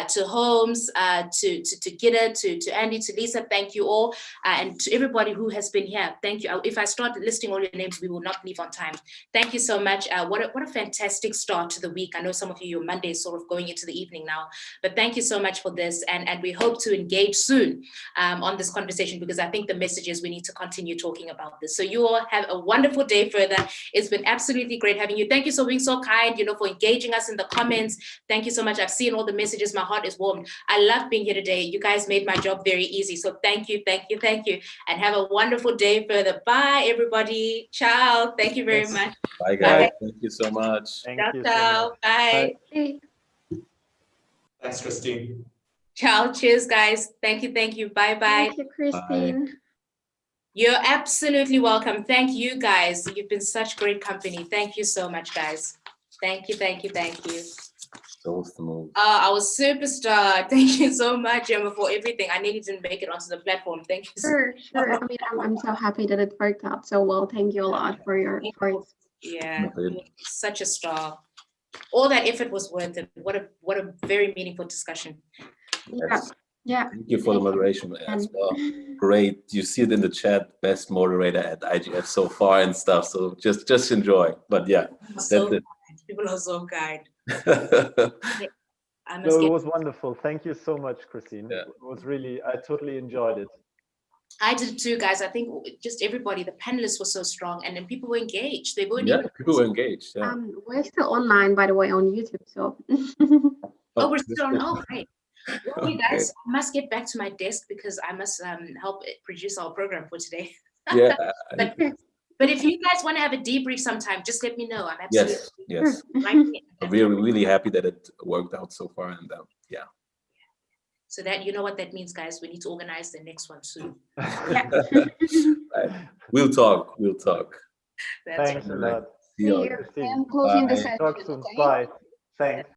to Holmes, to Gita, to Andy, to Lisa, thank you all. And to everybody who has been here, thank you. If I start listing all your names, we will not leave on time. Thank you so much. What a fantastic start to the week. I know some of you, your Monday is sort of going into the evening now, but thank you so much for this. And we hope to engage soon on this conversation, because I think the message is we need to continue talking about this. So you all have a wonderful day further. It's been absolutely great having you. Thank you for being so kind, for engaging us in the comments. Thank you so much. I've seen all the messages. My heart is warmed. I love being here today. You guys made my job very easy. So thank you, thank you, thank you. And have a wonderful day further. Bye, everybody. Ciao. Thank you very much. Bye, guys. Thank you so much. Ciao, ciao. Bye. Thanks, Christine. Ciao. Cheers, guys. Thank you, thank you. Bye, bye. Thank you, Christine. Bye. You're absolutely welcome. Thank you, guys. You've been such great company. Thank you so much, guys. Thank you, thank you, thank you. Our superstar. Thank you so much, Emma, for everything. I nearly didn't make it onto the platform. Thank you. Sure. I mean, I'm so happy that it worked out so well. Thank you a lot for your efforts. Yeah, such a star. All that effort was worth it. What a very meaningful discussion. Yeah. Thank you for the moderation as well. Great. You see it in the chat, best moderator at IGF so far and stuff. So just enjoy. But yeah, that's it. People are so kind. No, it was wonderful. Thank you so much, Christine. Yeah. It was really, I totally enjoyed it. I did too, guys. I think just everybody, the panelists were so strong, and then people were engaged. They weren't even people were engaged. Yeah. We're still online, by the way, on YouTube. So. Oh, we're still on. Oh, great. Well, you guys, I must get back to my desk because I must help produce our program for today. Yeah. But if you guys want to have a debrief sometime, just let me know. I'm absolutely yes. We're really happy that it worked out so far, and yeah. So that you know what that means, guys. We need to organize the next one soon. Right. We'll talk. That's Thanks a lot. See you. I'm closing the session. Talk soon. Bye. Thanks.